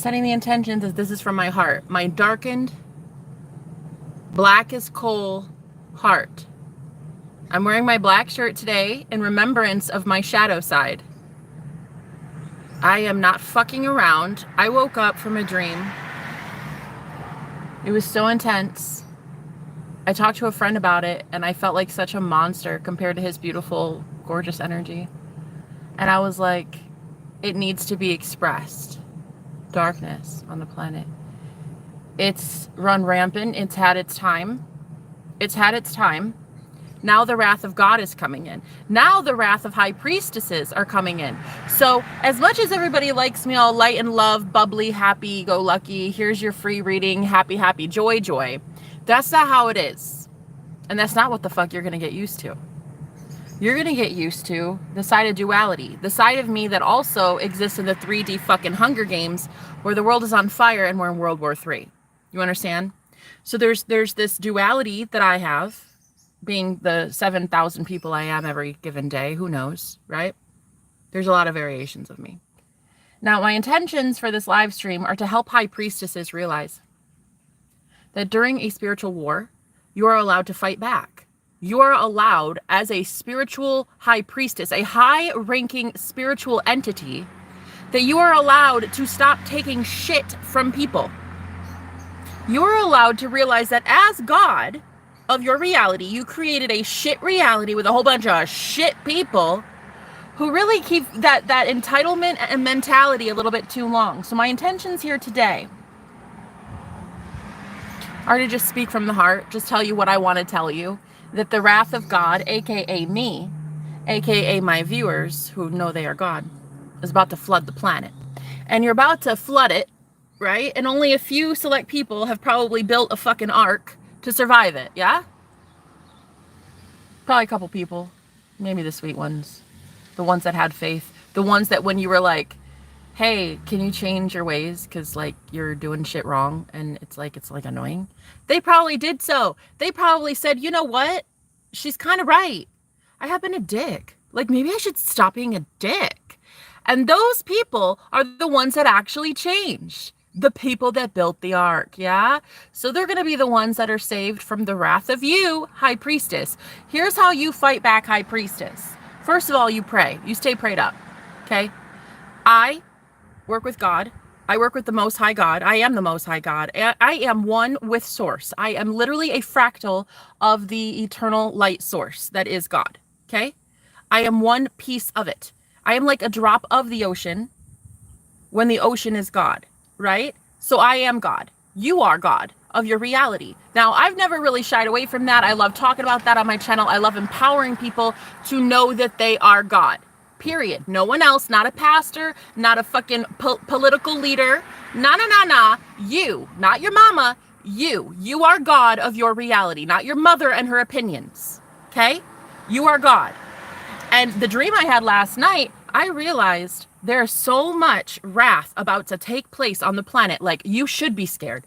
setting the intentions that this is from my heart. My darkened, black as coal heart. I'm wearing my black shirt today in remembrance of my shadow side. I am not fucking around. I woke up from a dream. It was so intense. I talked to a friend about it, and I felt like such a monster compared to his beautiful, gorgeous energy. And I was like, it needs to be expressed. Darkness on the planet. It's run rampant. It's had its time. It's had its time. Now the wrath of God is coming in. Now the wrath of high priestesses are coming in. So as much as everybody likes me all light and love, bubbly, happy, go lucky, here's your free reading, happy, happy, joy, joy. That's not how it is. And that's not what the fuck you're going to get used to. You're going to get used to the side of duality. The side of me that also exists in the 3D fucking Hunger Games where the world is on fire and we're in World War III. You understand? So there's this duality that I have, being the 7,000 people I am every given day. Who knows, right? There's a lot of variations of me. Now, my intentions for this live stream are to help high priestesses realize that during a spiritual war, you are allowed to fight back. You are allowed, as a spiritual high priestess, a high-ranking spiritual entity, that you are allowed to stop taking shit from people. You are allowed to realize that as God of your reality, you created a shit reality with a whole bunch of shit people who really keep that entitlement and mentality a little bit too long. So my intentions here today are to just speak from the heart, just tell you what I want to tell you, that the wrath of God, aka me, aka my viewers who know they are God, is about to flood the planet. And you're about to flood it, right? And only a few select people have probably built a fucking ark to survive it, yeah? Probably a couple people, maybe the sweet ones, the ones that had faith, the ones that when you were like, hey, can you change your ways? Because like you're doing shit wrong and it's like annoying. They probably did so. They probably said, you know what? She's kind of right. I have been a dick. Like maybe I should stop being a dick. And those people are the ones that actually changed. The people that built the ark, yeah? So they're going to be the ones that are saved from the wrath of you, high priestess. Here's how you fight back, high priestess. First of all, you pray. You stay prayed up, okay? I work with God. I work with the Most High God. I am the Most High God. I am one with Source. I am literally a fractal of the eternal light source that is God, okay? I am one piece of it. I am like a drop of the ocean when the ocean is God, right? So I am God. You are God of your reality. Now, I've never really shied away from that. I love talking about that on my channel. I love empowering people to know that they are God. Period. No one else, not a pastor, not a fucking political leader. Nah. You, not your mama, you are God of your reality, not your mother and her opinions. Okay? You are God. And the dream I had last night, I realized there's so much wrath about to take place on the planet. Like, you should be scared.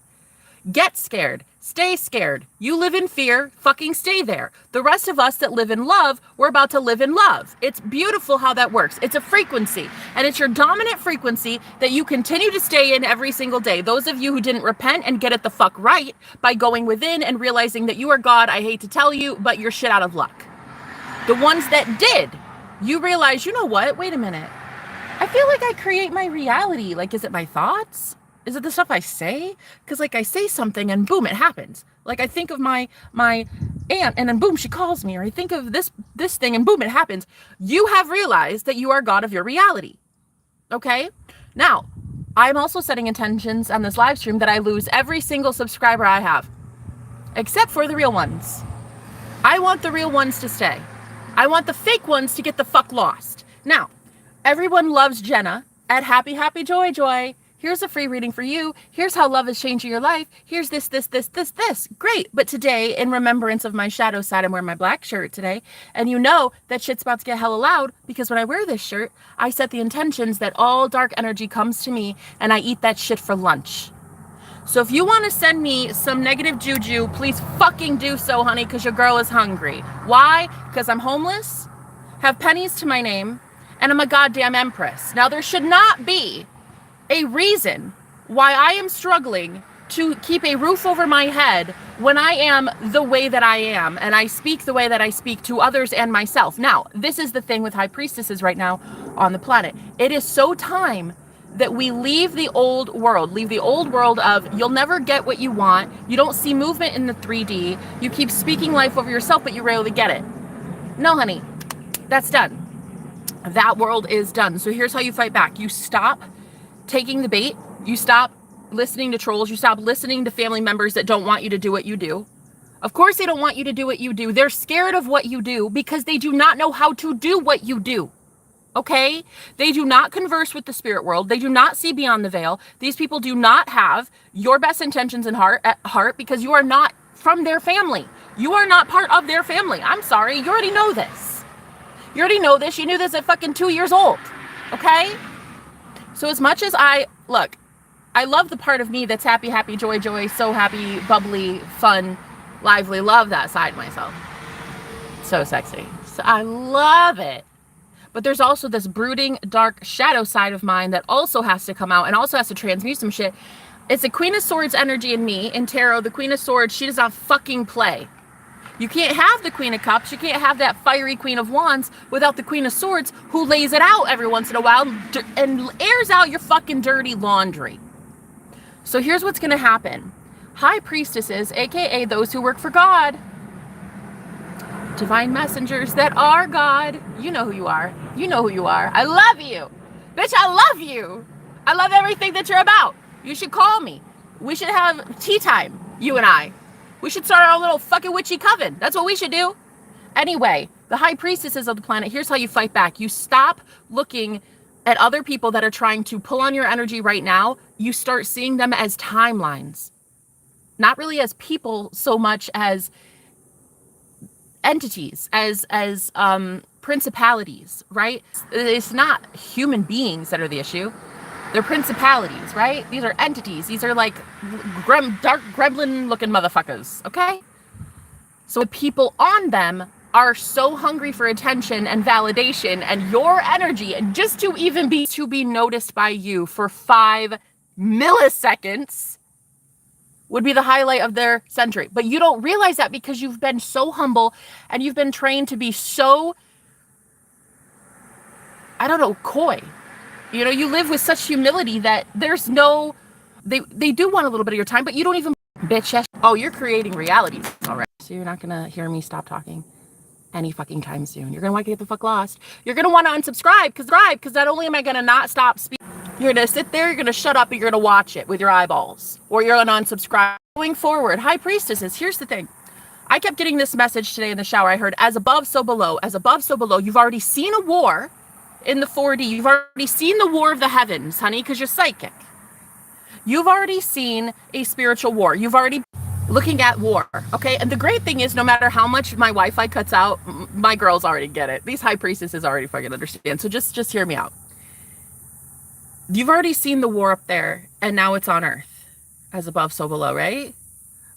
Get scared. Stay scared. You live in fear, fucking stay there. The rest of us that live in love, we're about to live in love. It's beautiful how that works. It's a frequency, and it's your dominant frequency that you continue to stay in every single day. Those of you who didn't repent and get it the fuck right by going within and realizing that you are God, I hate to tell you, but you're shit out of luck. The ones that did, you realize, you know what? Wait a minute. I feel like I create my reality. Like, is it my thoughts? Is it the stuff I say? Because like I say something and boom, it happens. Like I think of my aunt and then boom, she calls me. Or I think of this thing and boom, it happens. You have realized that you are God of your reality. Okay? Now, I'm also setting intentions on this live stream that I lose every single subscriber I have. Except for the real ones. I want the real ones to stay. I want the fake ones to get the fuck lost. Now, everyone loves Jenna at Happy Happy Joy Joy. Here's a free reading for you. Here's how love is changing your life. Here's this. Great. But today, in remembrance of my shadow side, I'm wearing my black shirt today. And you know that shit's about to get hella loud because when I wear this shirt, I set the intentions that all dark energy comes to me and I eat that shit for lunch. So if you want to send me some negative juju, please fucking do so, honey, because your girl is hungry. Why? Because I'm homeless, have pennies to my name, and I'm a goddamn empress. Now, there should not be a reason why I am struggling to keep a roof over my head when I am the way that I am and I speak the way that I speak to others and myself. Now, this is the thing with high priestesses right now on the planet. It is so time that we leave the old world of you'll never get what you want. You don't see movement in the 3D. You keep speaking life over yourself, but you rarely get it. No, honey, that's done. That world is done. So here's how you fight back. You stop taking the bait. You stop listening to trolls. You stop listening to family members that don't want you to do what you do. Of course they don't want you to do what you do. They're scared of what you do because they do not know how to do what you do. Okay? They do not converse with the spirit world. They do not see beyond the veil. These people do not have your best intentions at heart because you are not from their family. You are not part of their family. I'm sorry. You already know this. You already know this. You knew this at fucking 2 years old. Okay? So as much as I love the part of me that's happy, happy, joy, joy, so happy, bubbly, fun, lively. Love that side of myself. So sexy. So I love it. But there's also this brooding, dark, shadow side of mine that also has to come out and also has to transmute some shit. It's a Queen of Swords energy in me. In tarot, the Queen of Swords, she does not fucking play. You can't have the Queen of Cups. You can't have that fiery Queen of Wands without the Queen of Swords who lays it out every once in a while and airs out your fucking dirty laundry. So here's what's going to happen. High priestesses, aka those who work for God, divine messengers that are God. You know who you are. You know who you are. I love you. Bitch, I love you. I love everything that you're about. You should call me. We should have tea time, you and I. We should start our little fucking witchy coven. That's what we should do. Anyway, the high priestesses of the planet, here's how you fight back. You stop looking at other people that are trying to pull on your energy right now. You start seeing them as timelines. Not really as people so much as entities, as principalities, right? It's not human beings that are the issue. They're principalities, right? These are entities. These are like dark gremlin looking motherfuckers, okay? So the people on them are so hungry for attention and validation and your energy, and just to even be noticed by you for 5 milliseconds would be the highlight of their century. But you don't realize that because you've been so humble and you've been trained to be so, I don't know, coy. You know, you live with such humility that there's no, they do want a little bit of your time, but you don't even, bitch. Oh, you're creating realities. All right. So you're not going to hear me stop talking any fucking time soon. You're going to want to get the fuck lost. You're going to want to unsubscribe because not only am I going to not stop speaking, you're going to sit there, you're going to shut up, and you're going to watch it with your eyeballs, or you're going to unsubscribe. Going forward, high priestesses, here's the thing. I kept getting this message today in the shower. I heard, as above, so below. As above, so below. You've already seen a war in the 4D. You've already seen the war of the heavens, honey, because you're psychic. You've already seen a spiritual war. You've already looking at war, okay? And the great thing is, no matter how much my Wi-Fi cuts out, my girls already get it. These high priestesses already fucking understand. So just hear me out. You've already seen the war up there, and now it's on Earth. As above, so below, right?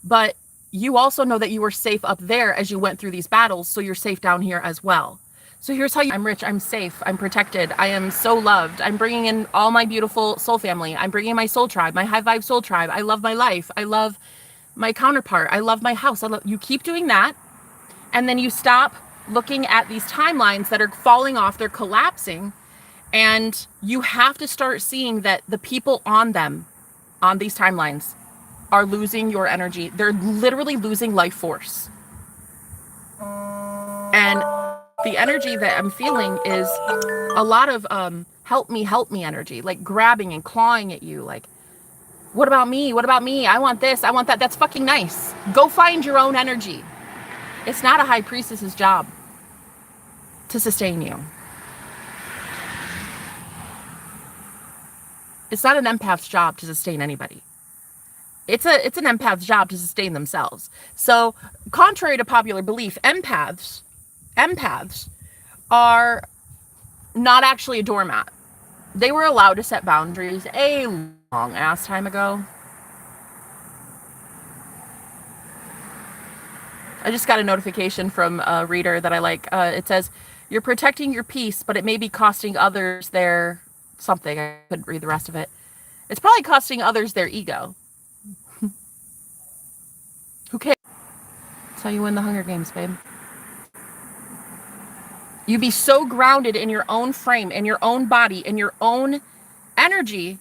But you also know that you were safe up there as you went through these battles, so you're safe down here as well. So here's how I'm rich, I'm safe, I'm protected, I am so loved. I'm bringing in all my beautiful soul family. I'm bringing my soul tribe, my high vibe soul tribe. I love my life. I love my counterpart. I love my house. You keep doing that, and then you stop looking at these timelines that are falling off, they're collapsing, and you have to start seeing that the people on them, on these timelines, are losing your energy. They're literally losing life force. And the energy that I'm feeling is a lot of help me energy, like grabbing and clawing at you, like, what about me? What about me? I want this, I want that. That's fucking nice. Go find your own energy. It's not a high priestess's job to sustain you. It's not an empath's job to sustain anybody. It's an empath's job to sustain themselves. So, contrary to popular belief, empaths are not actually a doormat. They were allowed to set boundaries a long ass time ago. I just got a notification from a reader that I like. It says, you're protecting your peace, but it may be costing others their something. I couldn't read the rest of it. It's probably costing others their ego. Who cares? That's how you win the Hunger Games, babe. You be so grounded in your own frame, in your own body, in your own energy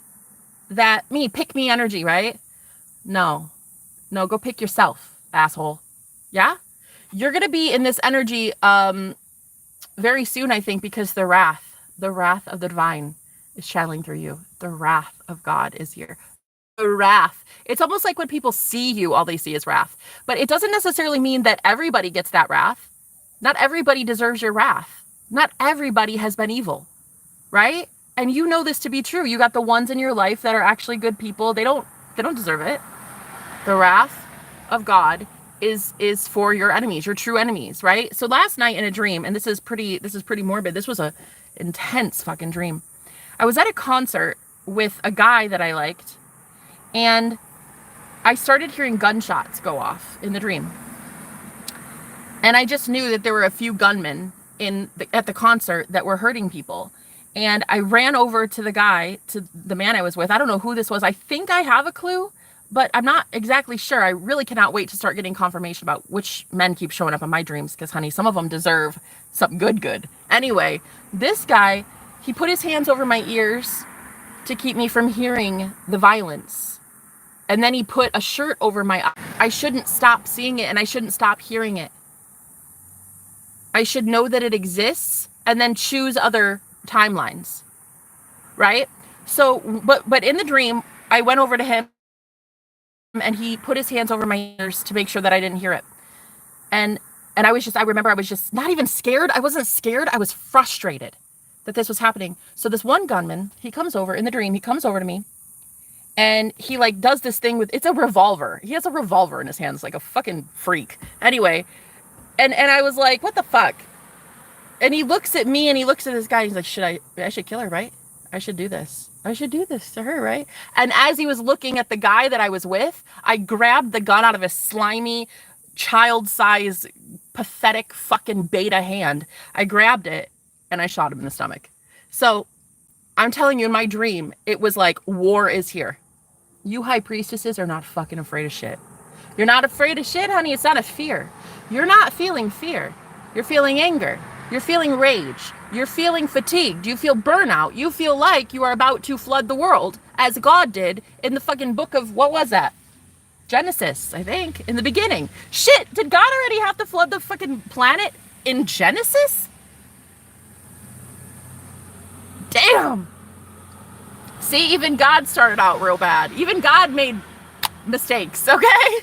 that pick me energy, right? No, go pick yourself, asshole. Yeah? You're going to be in this energy very soon, I think, because the wrath of the divine is channeling through you. The wrath of God is here. The wrath. It's almost like when people see you, all they see is wrath. But it doesn't necessarily mean that everybody gets that wrath. Not everybody deserves your wrath. Not everybody has been evil, right? And you know this to be true. You got the ones in your life that are actually good people. They don't deserve it. The wrath of God is for your enemies, your true enemies, right? So last night in a dream, and this is pretty morbid. This was a intense fucking dream. I was at a concert with a guy that I liked, and I started hearing gunshots go off in the dream. And I just knew that there were a few gunmen at the concert that were hurting people. And I ran over to the man I was with. I don't know who this was. I think I have a clue, but I'm not exactly sure. I really cannot wait to start getting confirmation about which men keep showing up in my dreams, because, honey, some of them deserve something good. Anyway, this guy, he put his hands over my ears to keep me from hearing the violence. And then he put a shirt over my eye. I shouldn't stop seeing it, and I shouldn't stop hearing it. I should know that it exists and then choose other timelines, right? So, but in the dream, I went over to him and he put his hands over my ears to make sure that I didn't hear it. And I remember I was just not even scared. I wasn't scared. I was frustrated that this was happening. So this one gunman, he comes over in the dream, he comes over to me and he like does this thing it's a revolver. He has a revolver in his hands, like a fucking freak. Anyway, and I was like, what the fuck? And he looks at me and he looks at this guy. And he's like, I should kill her, right? I should do this. I should do this to her, right? And as he was looking at the guy that I was with, I grabbed the gun out of his slimy, child-size, pathetic fucking beta hand. I grabbed it and I shot him in the stomach. So I'm telling you, in my dream, it was like, war is here. You high priestesses are not fucking afraid of shit. You're not afraid of shit, honey. It's not a fear. You're not feeling fear. You're feeling anger. You're feeling rage. You're feeling fatigued. You feel burnout. You feel like you are about to flood the world, as God did in the fucking book of, what was that? Genesis, I think, in the beginning. Shit, did God already have to flood the fucking planet in Genesis? Damn. See, even God started out real bad. Even God made mistakes, okay?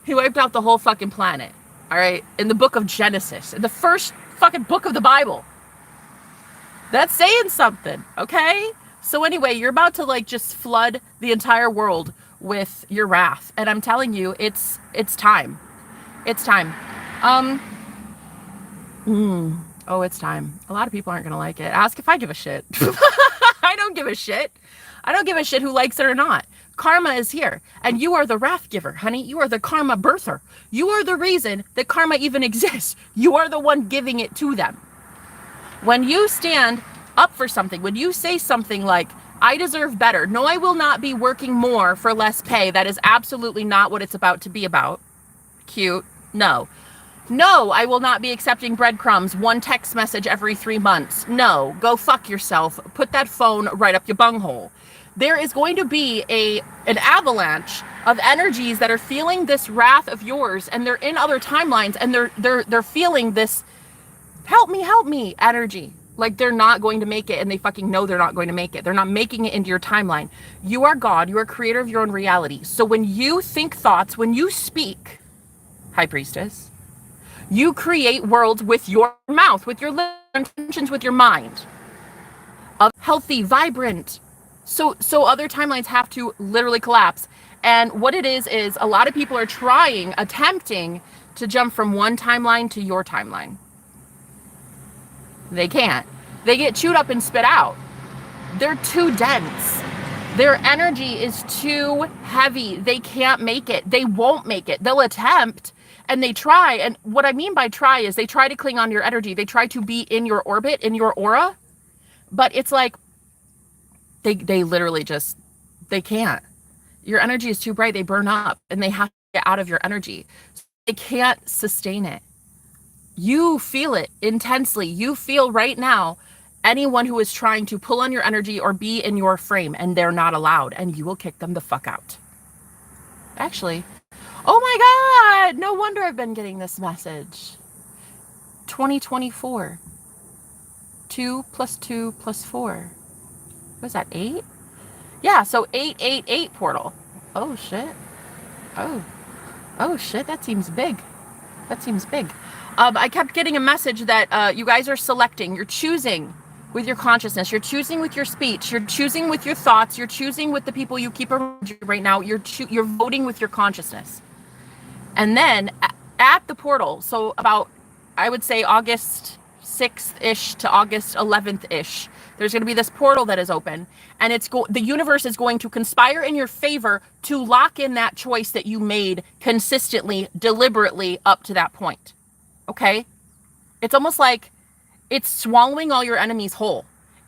He wiped out the whole fucking planet. All right, in the book of Genesis, in the first fucking book of the Bible. That's saying something, okay? So anyway, you're about to like just flood the entire world with your wrath, and I'm telling you, it's time. It's time. Oh, it's time. A lot of people aren't gonna like it. Ask if I give a shit. I don't give a shit. I don't give a shit who likes it or not. Karma is here, and you are the wrath giver, honey. You are the karma birther. You are the reason that karma even exists. You are the one giving it to them. When you stand up for something, when you say something like, I deserve better. No, I will not be working more for less pay. That is absolutely not what it's about to be about. Cute. No. No, I will not be accepting breadcrumbs, one text message every 3 months. No, go fuck yourself. Put that phone right up your bunghole. There is going to be an avalanche of energies that are feeling this wrath of yours, and they're in other timelines, and they're feeling this help me energy. Like they're not going to make it, and they fucking know they're not going to make it. They're not making it into your timeline. You are God. You are creator of your own reality. So when you think thoughts, when you speak, High Priestess, you create worlds with your mouth, with your intentions, with your mind. Of healthy, vibrant. So other timelines have to literally collapse. And what it is a lot of people are attempting to jump from one timeline to your timeline. They can't. They get chewed up and spit out. They're too dense. Their energy is too heavy. They can't make it. They won't make it. They'll attempt and they try. And what I mean by try is they try to cling on to your energy. They try to be in your orbit, in your aura. But it's like, They literally just, they can't. Your energy is too bright. They burn up and they have to get out of your energy. So they can't sustain it. You feel it intensely. You feel right now anyone who is trying to pull on your energy or be in your frame, and they're not allowed, and you will kick them the fuck out. Actually, oh my God, no wonder I've been getting this message. 2024. 2 + 2 + 4. What is that, 8? Yeah, so 888 portal. Oh shit. Oh shit, that seems big. That seems big. I kept getting a message that you guys are selecting. You're choosing with your consciousness. You're choosing with your speech. You're choosing with your thoughts. You're choosing with the people you keep around you right now. You're voting with your consciousness. And then at the portal, so about, I would say August 6th-ish to August 11th-ish, there's going to be this portal that is open, and the universe is going to conspire in your favor to lock in that choice that you made consistently, deliberately up to that point. Okay? It's almost like it's swallowing all your enemies whole.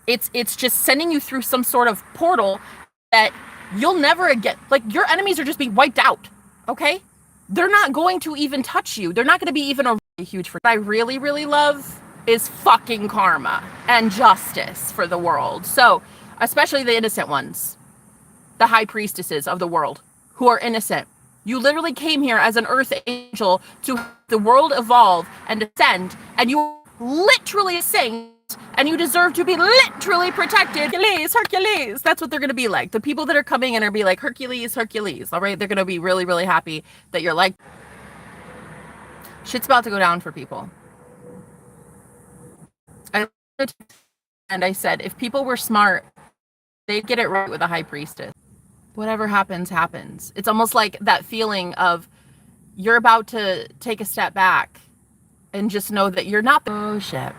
It's just sending you through some sort of portal that you'll never again, like, your enemies are just being wiped out. Okay? They're not going to even touch you. They're not going to be even a really huge for. What I really, really love is fucking karma and justice for the world. So, especially the innocent ones, the high priestesses of the world who are innocent. You literally came here as an earth angel to help the world evolve and ascend, and you literally sing, and you deserve to be literally protected. Hercules, Hercules. That's what they're going to be like. The people that are coming in are be like, Hercules, Hercules. All right? They're going to be really, really happy that you're like, shit's about to go down for people. And I said, if people were smart, they'd get it right with a high priestess. Whatever happens, happens. It's almost like that feeling of you're about to take a step back and just know that you're not the, oh shit.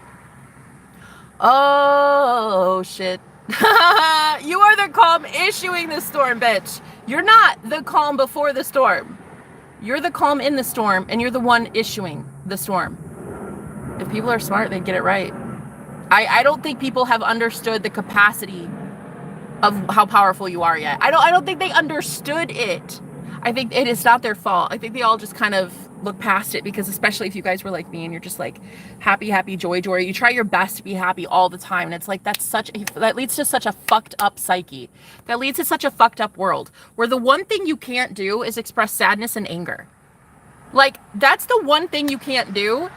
Oh shit. You are the calm issuing the storm, bitch. You're not the calm before the storm. You're the calm in the storm, and you're the one issuing the storm. If people are smart, they get it right. I don't think people have understood the capacity of how powerful you are yet. I don't think they understood it. I think it is not their fault. I think they all just kind of look past it, because especially if you guys were like me and you're just like happy, happy, joy, joy. You try your best to be happy all the time. And it's like, that leads to such a fucked up psyche. That leads to such a fucked up world where the one thing you can't do is express sadness and anger. Like, that's the one thing you can't do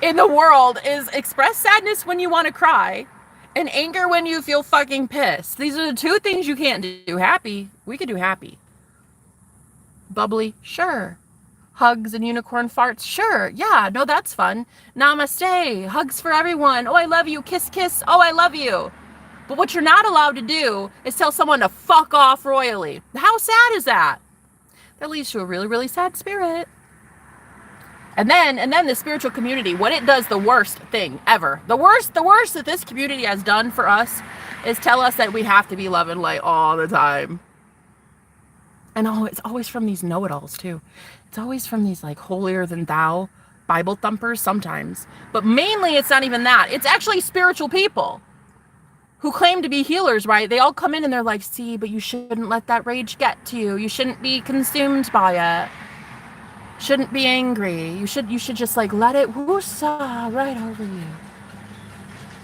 in the world, is express sadness when you want to cry and anger when you feel fucking pissed. These are the two things you can't do. Happy, we could do happy. Bubbly, sure. Hugs and unicorn farts, sure. Yeah, no, that's fun. Namaste, hugs for everyone. Oh, I love you, kiss, kiss. Oh, I love you. But what you're not allowed to do is tell someone to fuck off royally. How sad is that? That leads to a really, really sad spirit. And then the spiritual community, when it does the worst thing ever, the worst that this community has done for us is tell us that we have to be love and light all the time. And it's always from these know-it-alls too. It's always from these like holier than thou Bible thumpers sometimes. But mainly it's not even that. It's actually spiritual people who claim to be healers, right? They all come in and they're like, see, but you shouldn't let that rage get to you. You shouldn't be consumed by it. Shouldn't be angry. You should just like let it woo-saw right over you.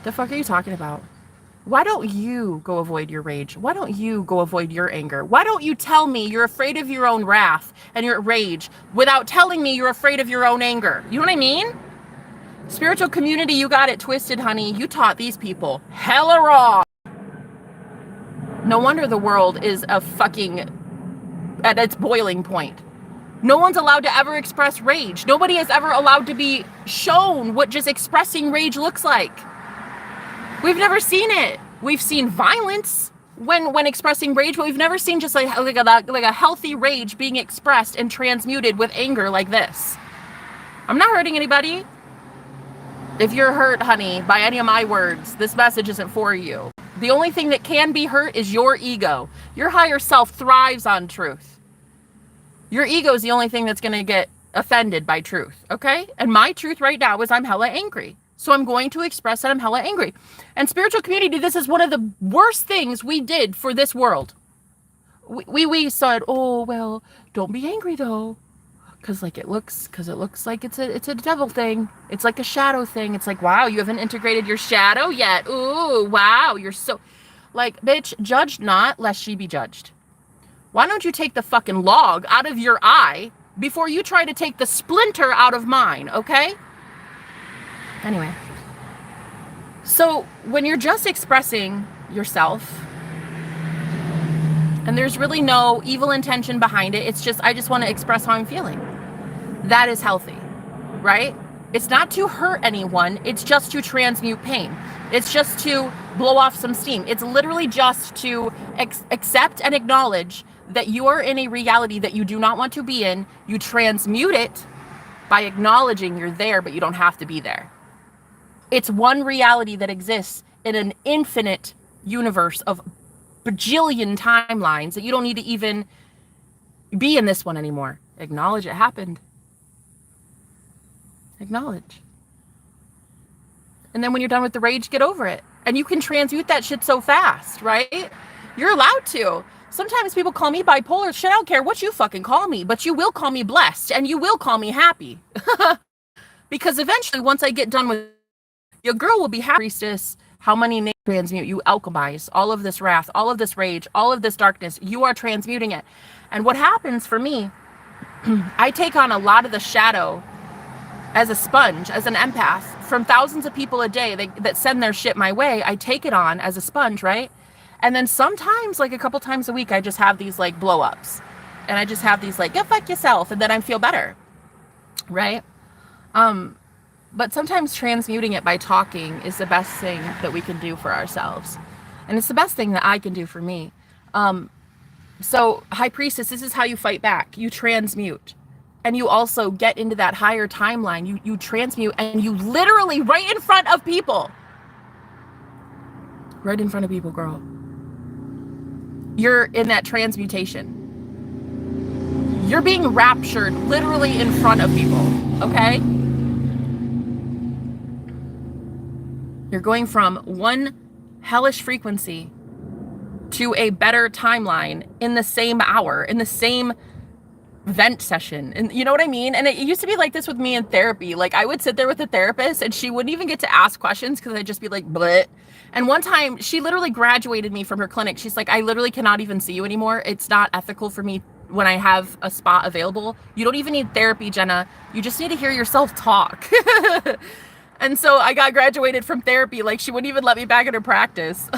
The fuck are you talking about? Why don't you go avoid your rage? Why don't you go avoid your anger? Why don't you tell me you're afraid of your own wrath and your rage without telling me you're afraid of your own anger? You know what I mean? Spiritual community, you got it twisted, honey. You taught these people hella wrong. No wonder the world is a fucking at its boiling point. No one's allowed to ever express rage. Nobody is ever allowed to be shown what just expressing rage looks like. We've never seen it. We've seen violence when expressing rage, but we've never seen just like a healthy rage being expressed and transmuted with anger like this. I'm not hurting anybody. If you're hurt, honey, by any of my words, this message isn't for you. The only thing that can be hurt is your ego. Your higher self thrives on truth. Your ego is the only thing that's going to get offended by truth, okay? And my truth right now is I'm hella angry. So I'm going to express that I'm hella angry. And spiritual community, this is one of the worst things we did for this world. We said, oh, well, don't be angry though. Cause it looks like it's a devil thing. It's like a shadow thing. It's like, wow, you haven't integrated your shadow yet. Ooh, wow, you're so, like, bitch, judge not lest she be judged. Why don't you take the fucking log out of your eye before you try to take the splinter out of mine, okay? Anyway. So when you're just expressing yourself, and there's really no evil intention behind it, it's just, I just want to express how I'm feeling. That is healthy, right? It's not to hurt anyone. It's just to transmute pain. It's just to blow off some steam. It's literally just to accept and acknowledge that you are in a reality that you do not want to be in. You transmute it by acknowledging you're there, but you don't have to be there. It's one reality that exists in an infinite universe of bajillion timelines that you don't need to even be in this one anymore. Acknowledge it happened. Acknowledge. And then when you're done with the rage, get over it. And you can transmute that shit so fast, right? You're allowed to. Sometimes people call me bipolar. Shit, I don't care what you fucking call me, but you will call me blessed and you will call me happy. Because eventually, once I get done with, your girl will be happy. Priestess, how many names transmute? You alchemize all of this wrath, all of this rage, all of this darkness. You are transmuting it. And what happens for me, I take on a lot of the shadow as a sponge, as an empath, from thousands of people a day that send their shit my way. I take it on as a sponge, right? And then sometimes, like a couple times a week, I just have these like blow ups. And I just have these like, go fuck yourself. And then I feel better, right? But sometimes transmuting it by talking is the best thing that we can do for ourselves. And it's the best thing that I can do for me. So High Priestess, this is how you fight back. You transmute. And you also get into that higher timeline. You transmute and you literally right in front of people. Right in front of people, girl. You're in that transmutation. You're being raptured literally in front of people, okay? You're going from one hellish frequency to a better timeline in the same hour, in the same vent session. And you know what I mean? And it used to be like this with me in therapy. Like I would sit there with a therapist and she wouldn't even get to ask questions because I'd just be like, bleh. And one time she literally graduated me from her clinic. She's like, I literally cannot even see you anymore. It's not ethical for me when I have a spot available. You don't even need therapy, Jenna. You just need to hear yourself talk. And so I got graduated from therapy. Like she wouldn't even let me back in her practice.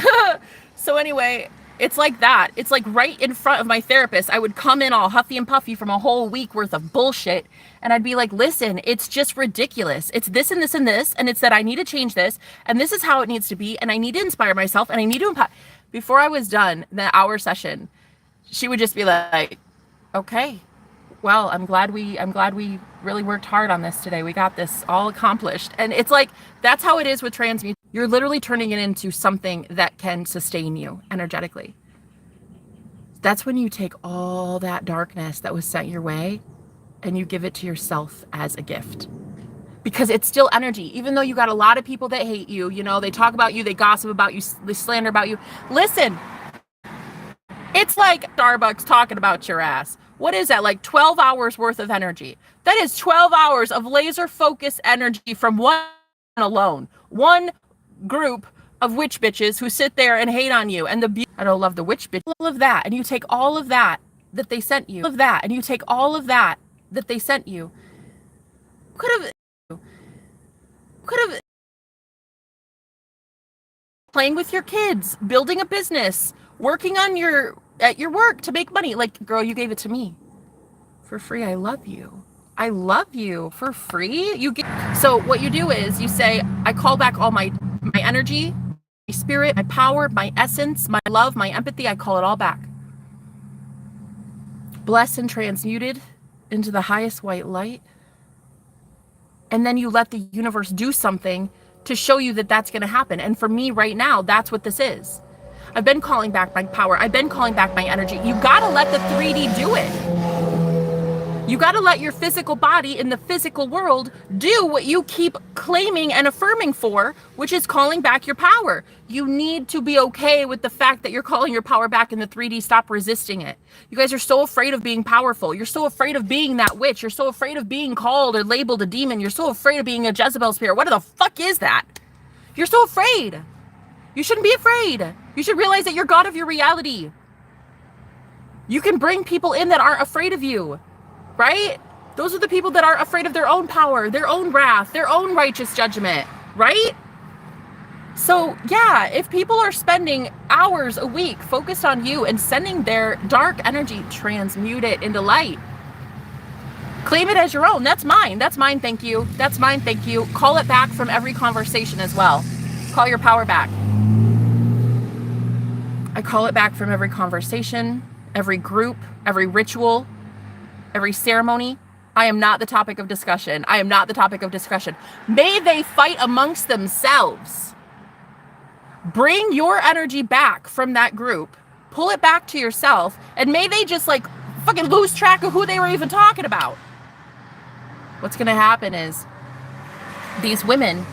So anyway, it's like that. It's like right in front of my therapist. I would come in all huffy and puffy from a whole week worth of bullshit. And I'd be like, listen, it's just ridiculous. It's this and this and this. And it's that I need to change this. And this is how it needs to be. And I need to inspire myself. And I need to empower. Before I was done the hour session, she would just be like, okay, well, I'm glad we really worked hard on this today. We got this all accomplished. And it's like, that's how it is with transmute. You're literally turning it into something that can sustain you energetically. That's when you take all that darkness that was sent your way and you give it to yourself as a gift. Because it's still energy. Even though you got a lot of people that hate you, you know, they talk about you, they gossip about you, they slander about you. Listen, it's like Starbucks talking about your ass. What is that? Like 12 hours worth of energy. That is 12 hours of laser focused energy from one alone. One group of witch bitches who sit there and hate on you. And I don't love the witch bitch. All of that. And you take all of that they sent you. All of that. And you take all of that they sent you. Could have playing with your kids, building a business, working on at your work to make money. Like, girl, you gave it to me for free. I love you. I love you for free. So what you do is you say, I call back all my energy, my spirit, my power, my essence, my love, my empathy. I call it all back. Blessed and transmuted into the highest white light. And then you let the universe do something to show you that that's going to happen. And for me right now, that's what this is. I've been calling back my power. I've been calling back my energy. You got to let the 3D do it. You got to let your physical body in the physical world do what you keep claiming and affirming for, which is calling back your power. You need to be okay with the fact that you're calling your power back in the 3D. Stop resisting it. You guys are so afraid of being powerful. You're so afraid of being that witch. You're so afraid of being called or labeled a demon. You're so afraid of being a Jezebel spirit. What the fuck is that? You're so afraid. You shouldn't be afraid. You should realize that you're God of your reality. You can bring people in that aren't afraid of you. Right? Those are the people that aren't afraid of their own power, their own wrath, their own righteous judgment, right? So yeah, if people are spending hours a week focused on you and sending their dark energy, transmute it into light. Claim it as your own. That's mine. That's mine. Thank you. That's mine. Thank you. Call it back from every conversation as well. Call your power back. I call it back from every conversation, every group, every ritual, every ceremony. I am not the topic of discussion. I am not the topic of discussion. May they fight amongst themselves. Bring your energy back from that group. Pull it back to yourself. And may they just like fucking lose track of who they were even talking about. What's going to happen is these women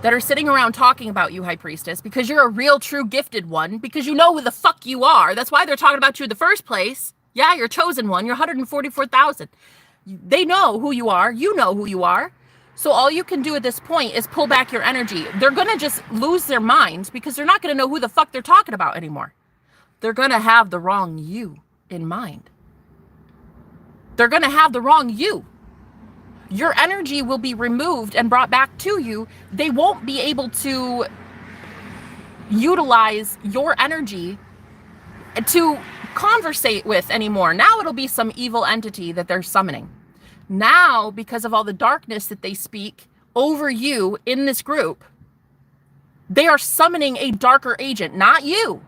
that are sitting around talking about you, High Priestess, because you're a real, true, gifted one, because you know who the fuck you are. That's why they're talking about you in the first place. Yeah, you're chosen one. You're 144,000. They know who you are. You know who you are. So all you can do at this point is pull back your energy. They're going to just lose their minds because they're not going to know who the fuck they're talking about anymore. They're going to have the wrong you in mind. They're going to have the wrong you. Your energy will be removed and brought back to you. They won't be able to utilize your energy to conversate with anymore. Now it'll be some evil entity that they're summoning. Now, because of all the darkness that they speak over you in this group, they are summoning a darker agent, not you.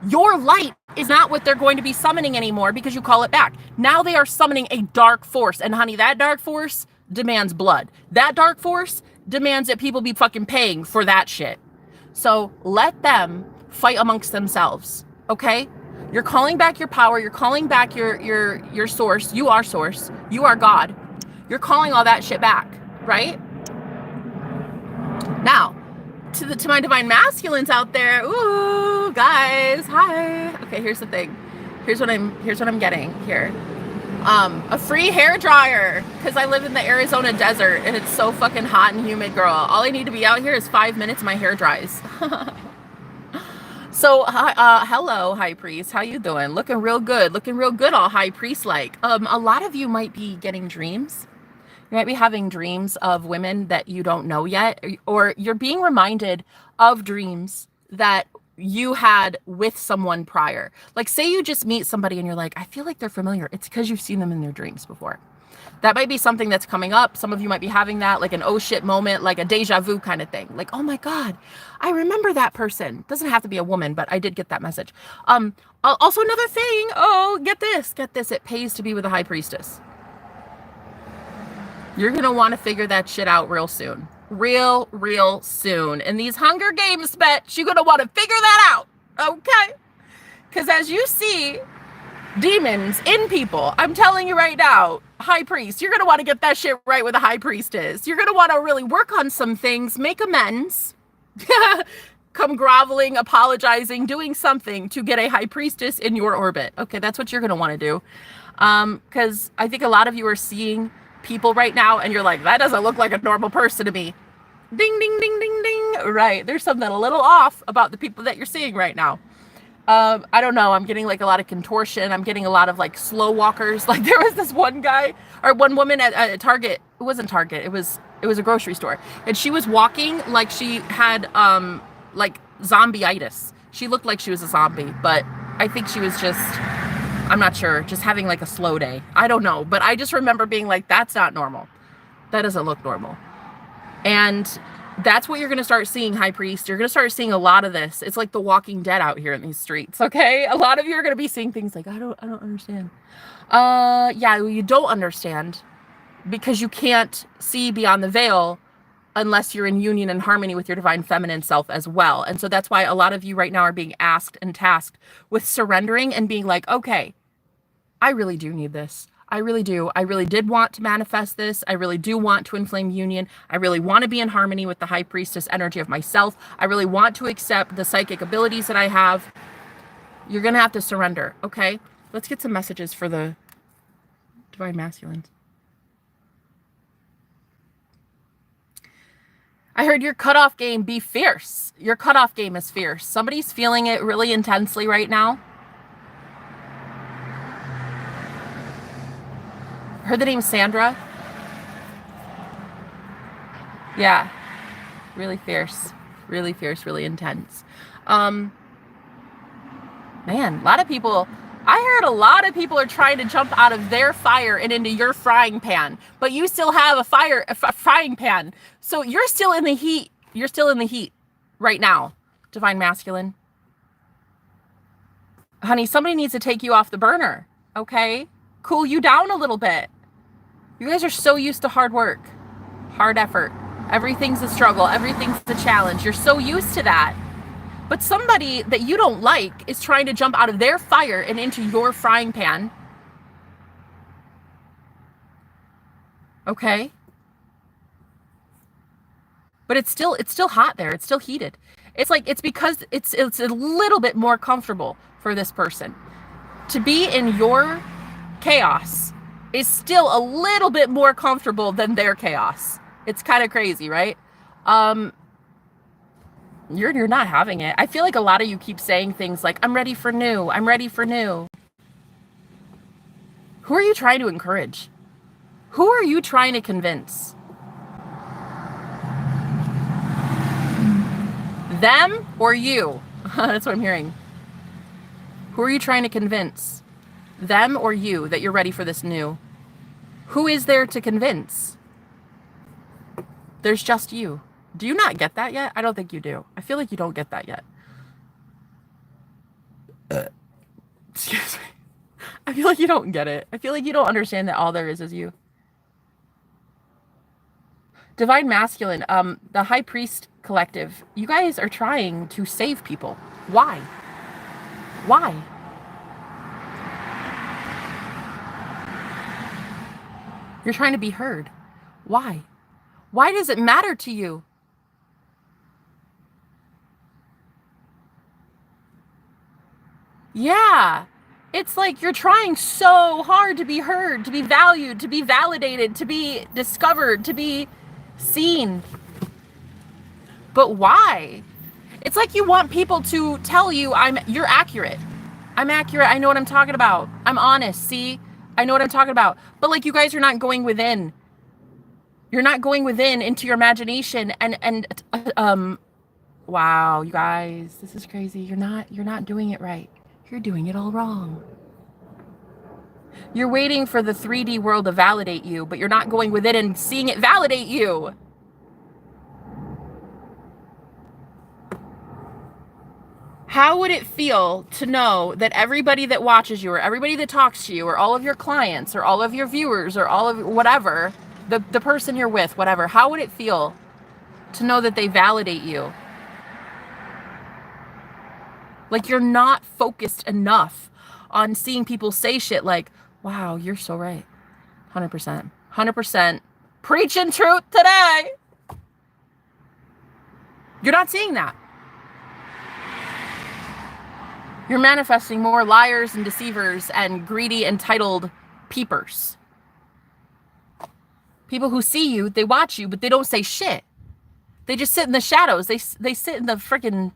Your light is not what they're going to be summoning anymore because you call it back. Now they are summoning a dark force. And honey, that dark force demands blood. That dark force demands that people be fucking paying for that shit. So let them fight amongst themselves, okay? You're calling back your power. You're calling back your source. You are source. You are God. You're calling all that shit back, right? Now, to my divine masculines out there, ooh, guys, hi. Okay, here's the thing. Here's what I'm getting here. A free hair dryer, because I live in the Arizona desert and it's so fucking hot and humid, girl. All I need to be out here is 5 minutes, my hair dries. So, hello, High Priest. How you doing? Looking real good, all High Priest-like. A lot of you might be getting dreams. You might be having dreams of women that you don't know yet, or you're being reminded of dreams that you had with someone prior. Like, say you just meet somebody and you're like, I feel like they're familiar. It's because you've seen them in their dreams before. That might be something that's coming up. Some of you might be having that, like an oh shit moment, like a deja vu kind of thing. Like, oh my God, I remember that person. Doesn't have to be a woman, but I did get that message. Also another thing, get this. It pays to be with a High Priestess. You're going to want to figure that shit out real soon. Real soon. In these Hunger Games, bitch, you're going to want to figure that out. Okay? Because as you see demons in people, I'm telling you right now, High Priest, you're going to want to get that shit right with a High Priestess. You're going to want to really work on some things, make amends, come groveling, apologizing, doing something to get a High Priestess in your orbit. Okay, that's what you're going to want to do. Because I think a lot of you are seeing people right now and you're like, that doesn't look like a normal person to me. Ding, ding, ding, ding, ding. Right. There's something a little off about the people that you're seeing right now. I don't know. I'm getting like a lot of contortion. I'm getting a lot of like slow walkers. Like there was this one guy or one woman at Target. It wasn't Target. It was a grocery store. And she was walking like she had like zombie-itis. She looked like she was a zombie, but I think she was just, I'm not sure, just having like a slow day. I don't know. But I just remember being like, that's not normal. That doesn't look normal. And that's what you're going to start seeing, High Priest. You're going to start seeing a lot of this. It's like the Walking Dead out here in these streets, okay? A lot of you are going to be seeing things like, I don't understand. Yeah, you don't understand because you can't see beyond the veil unless you're in union and harmony with your divine feminine self as well. And so that's why a lot of you right now are being asked and tasked with surrendering and being like, okay, I really do need this. I really do. I really did want to manifest this. I really do want to inflame union. I really want to be in harmony with the high priestess energy of myself. I really want to accept the psychic abilities that I have. You're going to have to surrender, okay? Let's get some messages for the divine masculines. I heard your cutoff game be fierce. Your cutoff game is fierce. Somebody's feeling it really intensely right now. Heard the name Sandra. Yeah. Really fierce. Really fierce, really intense. Man, a lot of people, I heard a lot of people are trying to jump out of their fire and into your frying pan, but you still have a frying pan. So you're still in the heat. You're still in the heat right now, divine masculine. Honey, somebody needs to take you off the burner, okay? Cool you down a little bit. You guys are so used to hard work, hard effort. Everything's a struggle. Everything's a challenge. You're so used to that. But somebody that you don't like is trying to jump out of their fire and into your frying pan. Okay? But it's still hot there. It's still heated. It's like, it's because it's a little bit more comfortable for this person. To be in your chaos is still a little bit more comfortable than their chaos. It's kind of crazy, right? You're not having it. I feel like a lot of you keep saying things like, I'm ready for new. I'm ready for new. Who are you trying to encourage? Who are you trying to convince? Them or you? That's what I'm hearing. Who are you trying to convince? Them or you that you're ready for this new? Who is there to convince? There's just you. Do you not get that yet? I don't think you do. I feel like you don't get that yet. Excuse me. I feel like you don't get it. I feel like you don't understand that all there is you. Divine Masculine, the High Priest Collective, you guys are trying to save people. Why? Why? You're trying to be heard. Why? Why does it matter to you? Yeah. It's like you're trying so hard to be heard, to be valued, to be validated, to be discovered, to be seen. But why? It's like you want people to tell you you're accurate. I'm accurate. I know what I'm talking about. I'm honest. See? I know what I'm talking about. But like you guys are not going within. You're not going within into your imagination and wow, you guys, this is crazy. You're not doing it right. You're doing it all wrong. You're waiting for the 3D world to validate you, but you're not going within and seeing it validate you. How would it feel to know that everybody that watches you or everybody that talks to you or all of your clients or all of your viewers or all of whatever, the person you're with, whatever, how would it feel to know that they validate you? Like you're not focused enough on seeing people say shit like, wow, you're so right. 100%. 100%. Preaching truth today. You're not seeing that. You're manifesting more liars and deceivers and greedy, entitled peepers. People who see you, they watch you, but they don't say shit. They just sit in the shadows. They sit in the freaking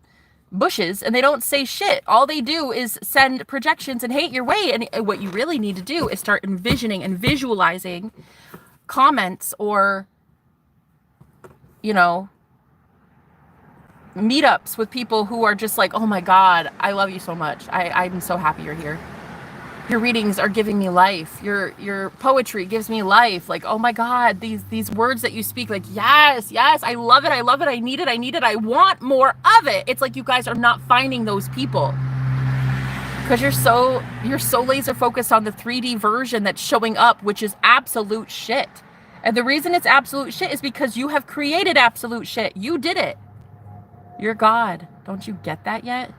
bushes and they don't say shit. All they do is send projections and hate your way. And what you really need to do is start envisioning and visualizing comments or, you know, meetups with people who are just like, oh my God, I love you so much. I'm so happy you're here. Your readings are giving me life. Your poetry gives me life. Like, oh my God, these words that you speak, like, yes, I love it. I love it. I need it. I want more of it. It's like you guys are not finding those people because you're so laser focused on the 3D version that's showing up, which is absolute shit. And the reason it's absolute shit is because you have created absolute shit. You did it. You're God. Don't you get that yet?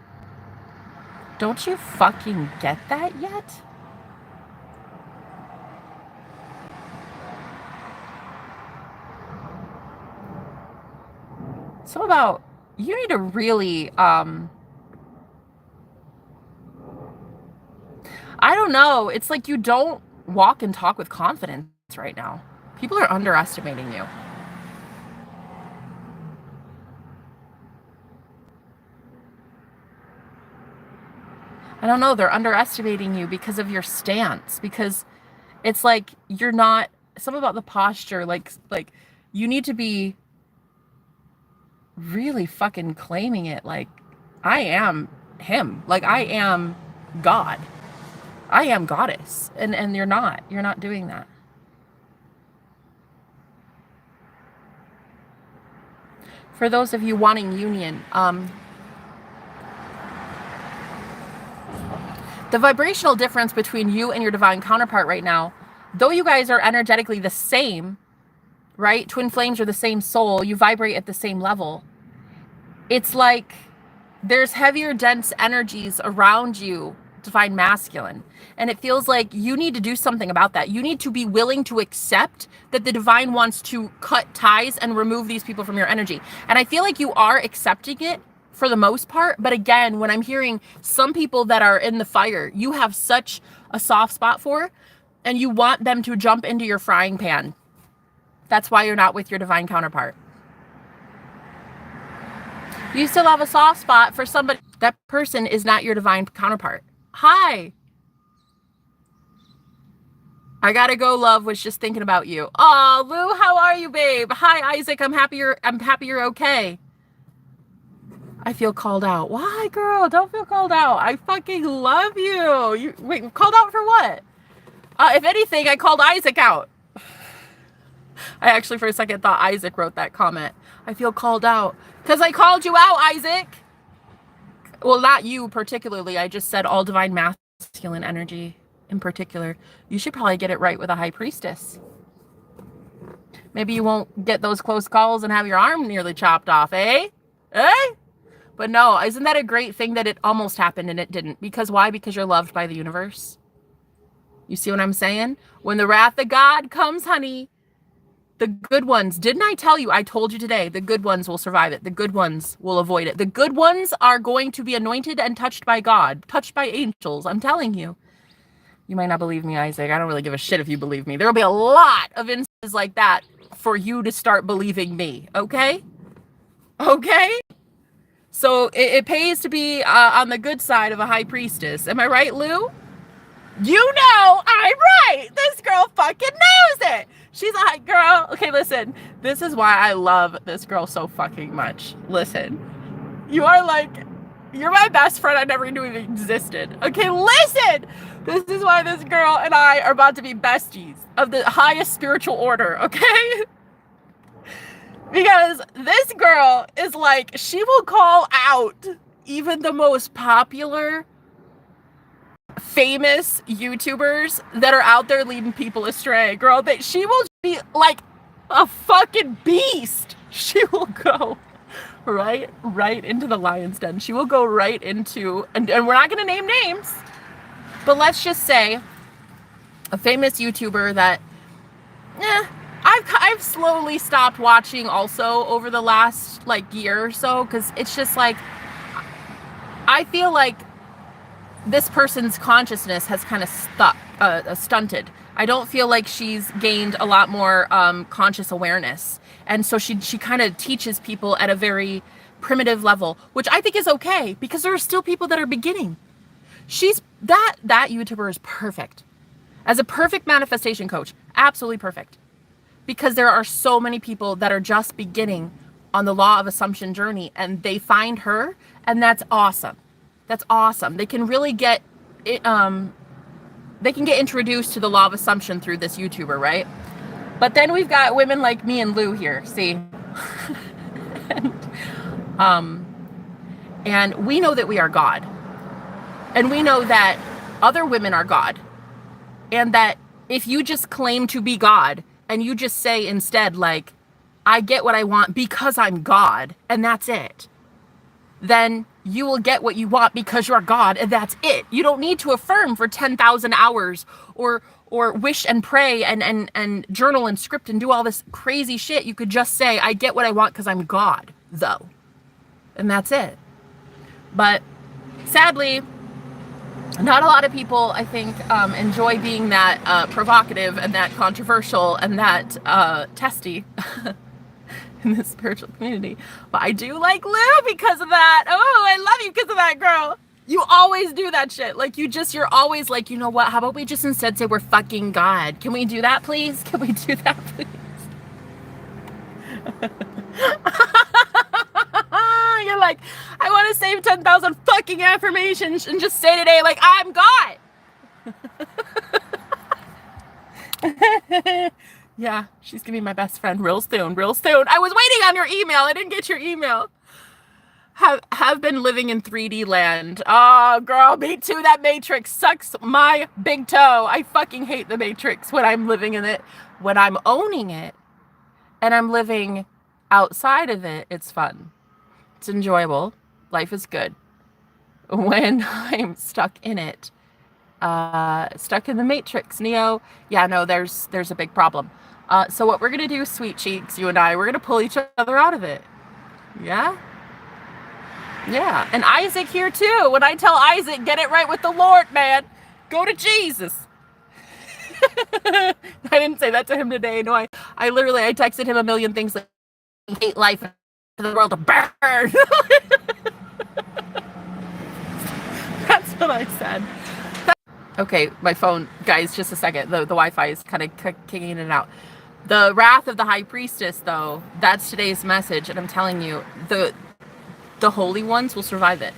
Don't you fucking get that yet? So about, you need to really, I don't know. It's like you don't walk and talk with confidence right now. People are underestimating you. I don't know. They're underestimating you because of your stance, because it's like you're not, something about the posture, like you need to be really fucking claiming it. Like, I am him. Like, I am God. I am goddess. And you're not doing that. For those of you wanting union, the vibrational difference between you and your divine counterpart right now, though you guys are energetically the same, right? Twin flames are the same soul. You vibrate at the same level. It's like there's heavier, dense energies around you, divine masculine. And it feels like you need to do something about that. You need to be willing to accept that the divine wants to cut ties and remove these people from your energy. And I feel like you are accepting it for the most part. But again, when I'm hearing some people that are in the fire, you have such a soft spot for, and you want them to jump into your frying pan. That's why you're not with your divine counterpart. You still have a soft spot for somebody. That person is not your divine counterpart. Hi. I gotta go, love. Was just thinking about you. Oh, Lou, how are you, babe? Hi, Isaac. I'm happy you're okay. I feel called out. Why, girl? Don't feel called out. I fucking love you. Wait, called out for what? If anything, I called Isaac out. I actually, for a second, thought Isaac wrote that comment. I feel called out. Because I called you out, Isaac. Well, not you particularly. I just said all divine masculine energy in particular. You should probably get it right with a high priestess. Maybe you won't get those close calls and have your arm nearly chopped off, eh? Eh? But no, isn't that a great thing that it almost happened and it didn't? Because why? Because you're loved by the universe. You see what I'm saying? When the wrath of God comes, honey, the good ones, didn't I tell you? I told you today, the good ones will survive it. The good ones will avoid it. The good ones are going to be anointed and touched by God, touched by angels. I'm telling you. You might not believe me, Isaac. I don't really give a shit if you believe me. There will be a lot of instances like that for you to start believing me. Okay? Okay? So it pays to be on the good side of a high priestess. Am I right, Lou? You know I'm right. This girl fucking knows it. She's a high girl. Okay, listen. This is why I love this girl so fucking much. Listen. You are like, you're my best friend I never knew even existed. Okay, listen. This is why this girl and I are about to be besties of the highest spiritual order, okay? Because this girl is like, she will call out even the most popular, famous YouTubers that are out there leading people astray. Girl, she will be like a fucking beast. She will go right into the lion's den. She will go right into, and we're not going to name names, but let's just say a famous YouTuber that, I've slowly stopped watching also over the last like year or so, because it's just like, I feel like this person's consciousness has kind of stunted. I don't feel like she's gained a lot more conscious awareness. And so she kind of teaches people at a very primitive level, which I think is okay, because there are still people that are beginning. That YouTuber is perfect. As a perfect manifestation coach, absolutely perfect. Because there are so many people that are just beginning on the law of assumption journey, and they find her, and that's awesome. That's awesome. They can really get it, they can get introduced to the law of assumption through this YouTuber, right? But then we've got women like me and Lou here, see? And we know that we are God. And we know that other women are God. And that if you just claim to be God, and you just say instead, like, I get what I want because I'm God, and that's it, then you will get what you want because you're God, and that's it. You don't need to affirm for 10,000 hours or wish and pray and journal and script and do all this crazy shit. You could just say, I get what I want because I'm God. though. And that's it. But sadly, not a lot of people, I think, enjoy being that provocative and that controversial and that testy in the spiritual community. But I do like Lou because of that. Oh, I love you because of that, girl. You always do that shit. Like, you're always like, you know what? How about we just instead say we're fucking God? Can we do that, please? Can we do that, please? You're like, I want to save 10,000 fucking affirmations and just say today, like, I'm God. Yeah, she's gonna be my best friend real soon, real soon. I was waiting on your email. I didn't get your email. Have been living in 3D land. Oh, girl, me too. That Matrix sucks my big toe. I fucking hate the Matrix when I'm living in it. When I'm owning it and I'm living outside of it, it's fun. It's enjoyable. Life is good. When I'm stuck in it, stuck in the Matrix, Neo, yeah, no, there's a big problem. So what we're gonna do, sweet cheeks, you and I, we're gonna pull each other out of it. Yeah? Yeah. And Isaac here too. When I tell Isaac, get it right with the Lord, man. Go to Jesus. I didn't say that to him today. No, I texted him a million things like, hate life and the world to burn. That's what I said. Okay, my phone, guys, just a second. The Wi-Fi is kind of kicking in and out. The wrath of the high priestess, though, that's today's message. And I'm telling you, the holy ones will survive it.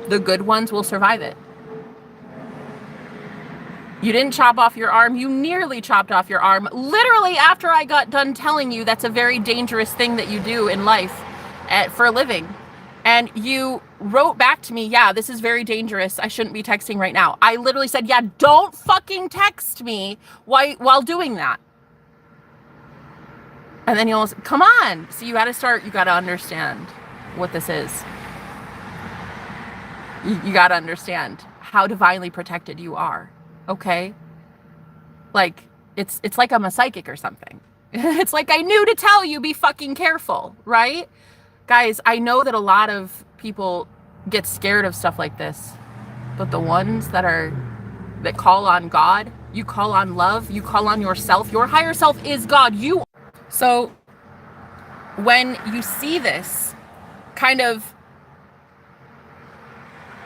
The good ones will survive it. You didn't chop off your arm. You nearly chopped off your arm. Literally after I got done telling you that's a very dangerous thing that you do in life for a living. And you wrote back to me, yeah, this is very dangerous. I shouldn't be texting right now. I literally said, yeah, don't fucking text me while doing that. And then you almost, come on. So you got to understand what this is. You got to understand how divinely protected you are. Okay? Like, it's like I'm a psychic or something. It's like I knew to tell you, be fucking careful, right? Guys, I know that a lot of people get scared of stuff like this, but the ones that call on God, you call on love, you call on yourself, your higher self is God. So when you see this kind of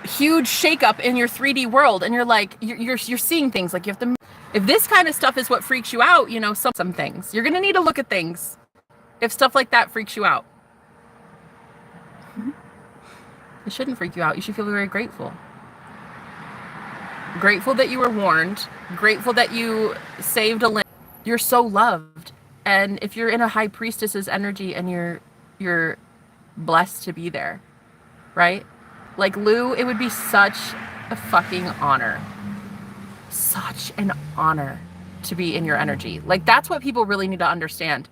huge shakeup in your 3D world, and you're like, you're seeing things like you have to. If this kind of stuff is what freaks you out, you know, some things you're gonna need to look at things. If stuff like that freaks you out, it shouldn't freak you out. You should feel very grateful. Grateful that you were warned. Grateful that you saved a limb. You're so loved. And if you're in a high priestess's energy and you're blessed to be there, right? Like Lou, it would be such a fucking honor. Such an honor to be in your energy. Like, that's what people really need to understand.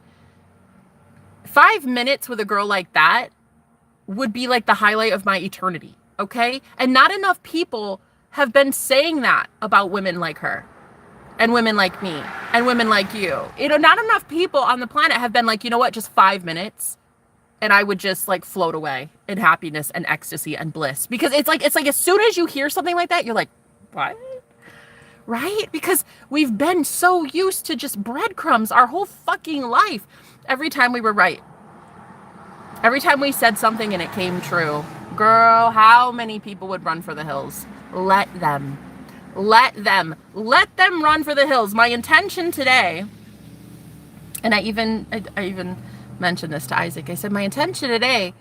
5 minutes with a girl like that would be like the highlight of my eternity, okay? And not enough people have been saying that about women like her and women like me and women like you. You know, not enough people on the planet have been like, you know what, just 5 minutes and I would just like float away in happiness and ecstasy and bliss. Because it's like as soon as you hear something like that, you're like, what? Right? Because we've been so used to just breadcrumbs our whole fucking life. Every time we were right. Every time we said something and it came true. Girl, how many people would run for the hills? Let them run for the hills. My intention today, and I even mentioned this to Isaac. I said, my intention today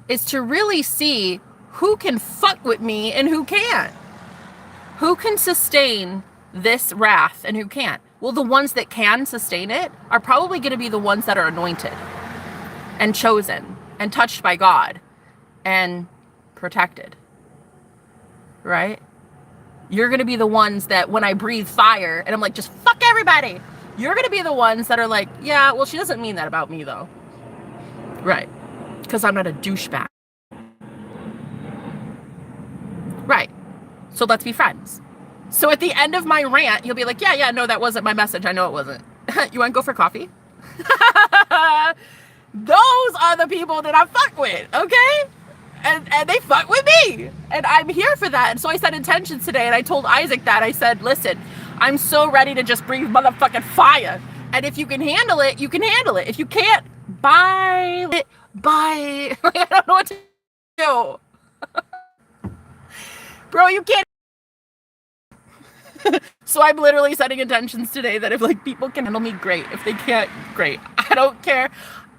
is to really see who can fuck with me and who can't. Who can sustain this wrath and who can't? Well, the ones that can sustain it are probably going to be the ones that are anointed and chosen and touched by God and protected, right? You're going to be the ones that when I breathe fire and I'm like, just fuck everybody. You're going to be the ones that are like, yeah, well, she doesn't mean that about me though. Right. Because I'm not a douchebag. Right. So let's be friends. So at the end of my rant, you'll be like, yeah, no, that wasn't my message. I know it wasn't. You want to go for coffee? Those are the people that I fuck with, okay? And they fuck with me. And I'm here for that. And so I set intentions today, and I told Isaac that. I said, listen, I'm so ready to just breathe motherfucking fire. And if you can handle it, you can handle it. If you can't, bye. Bye. I don't know what to do. Bro, you can't. So I'm literally setting intentions today that if like people can handle me, great. If they can't, great. I don't care.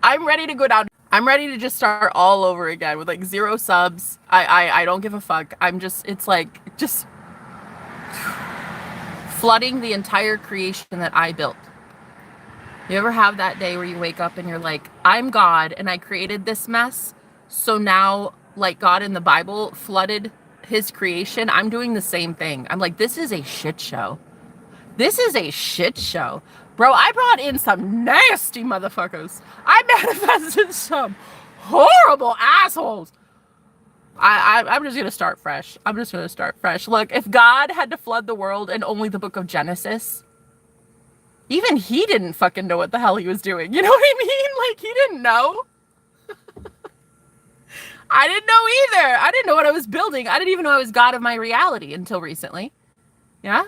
I'm ready to go down. I'm ready to just start all over again with like 0 subs. I don't give a fuck. I'm just, it's like just flooding the entire creation that I built. You ever have that day where you wake up and you're like, I'm God and I created this mess. So now like God in the Bible flooded his creation. I'm doing the same thing. I'm like, this is a shit show. This is a shit show. Bro, I brought in some nasty motherfuckers. I manifested some horrible assholes. I'm just going to start fresh. I'm just going to start fresh. Look, if God had to flood the world in only the book of Genesis, even he didn't fucking know what the hell he was doing. You know what I mean? Like, he didn't know. I didn't know either. I didn't know what I was building. I didn't even know I was God of my reality until recently. Yeah?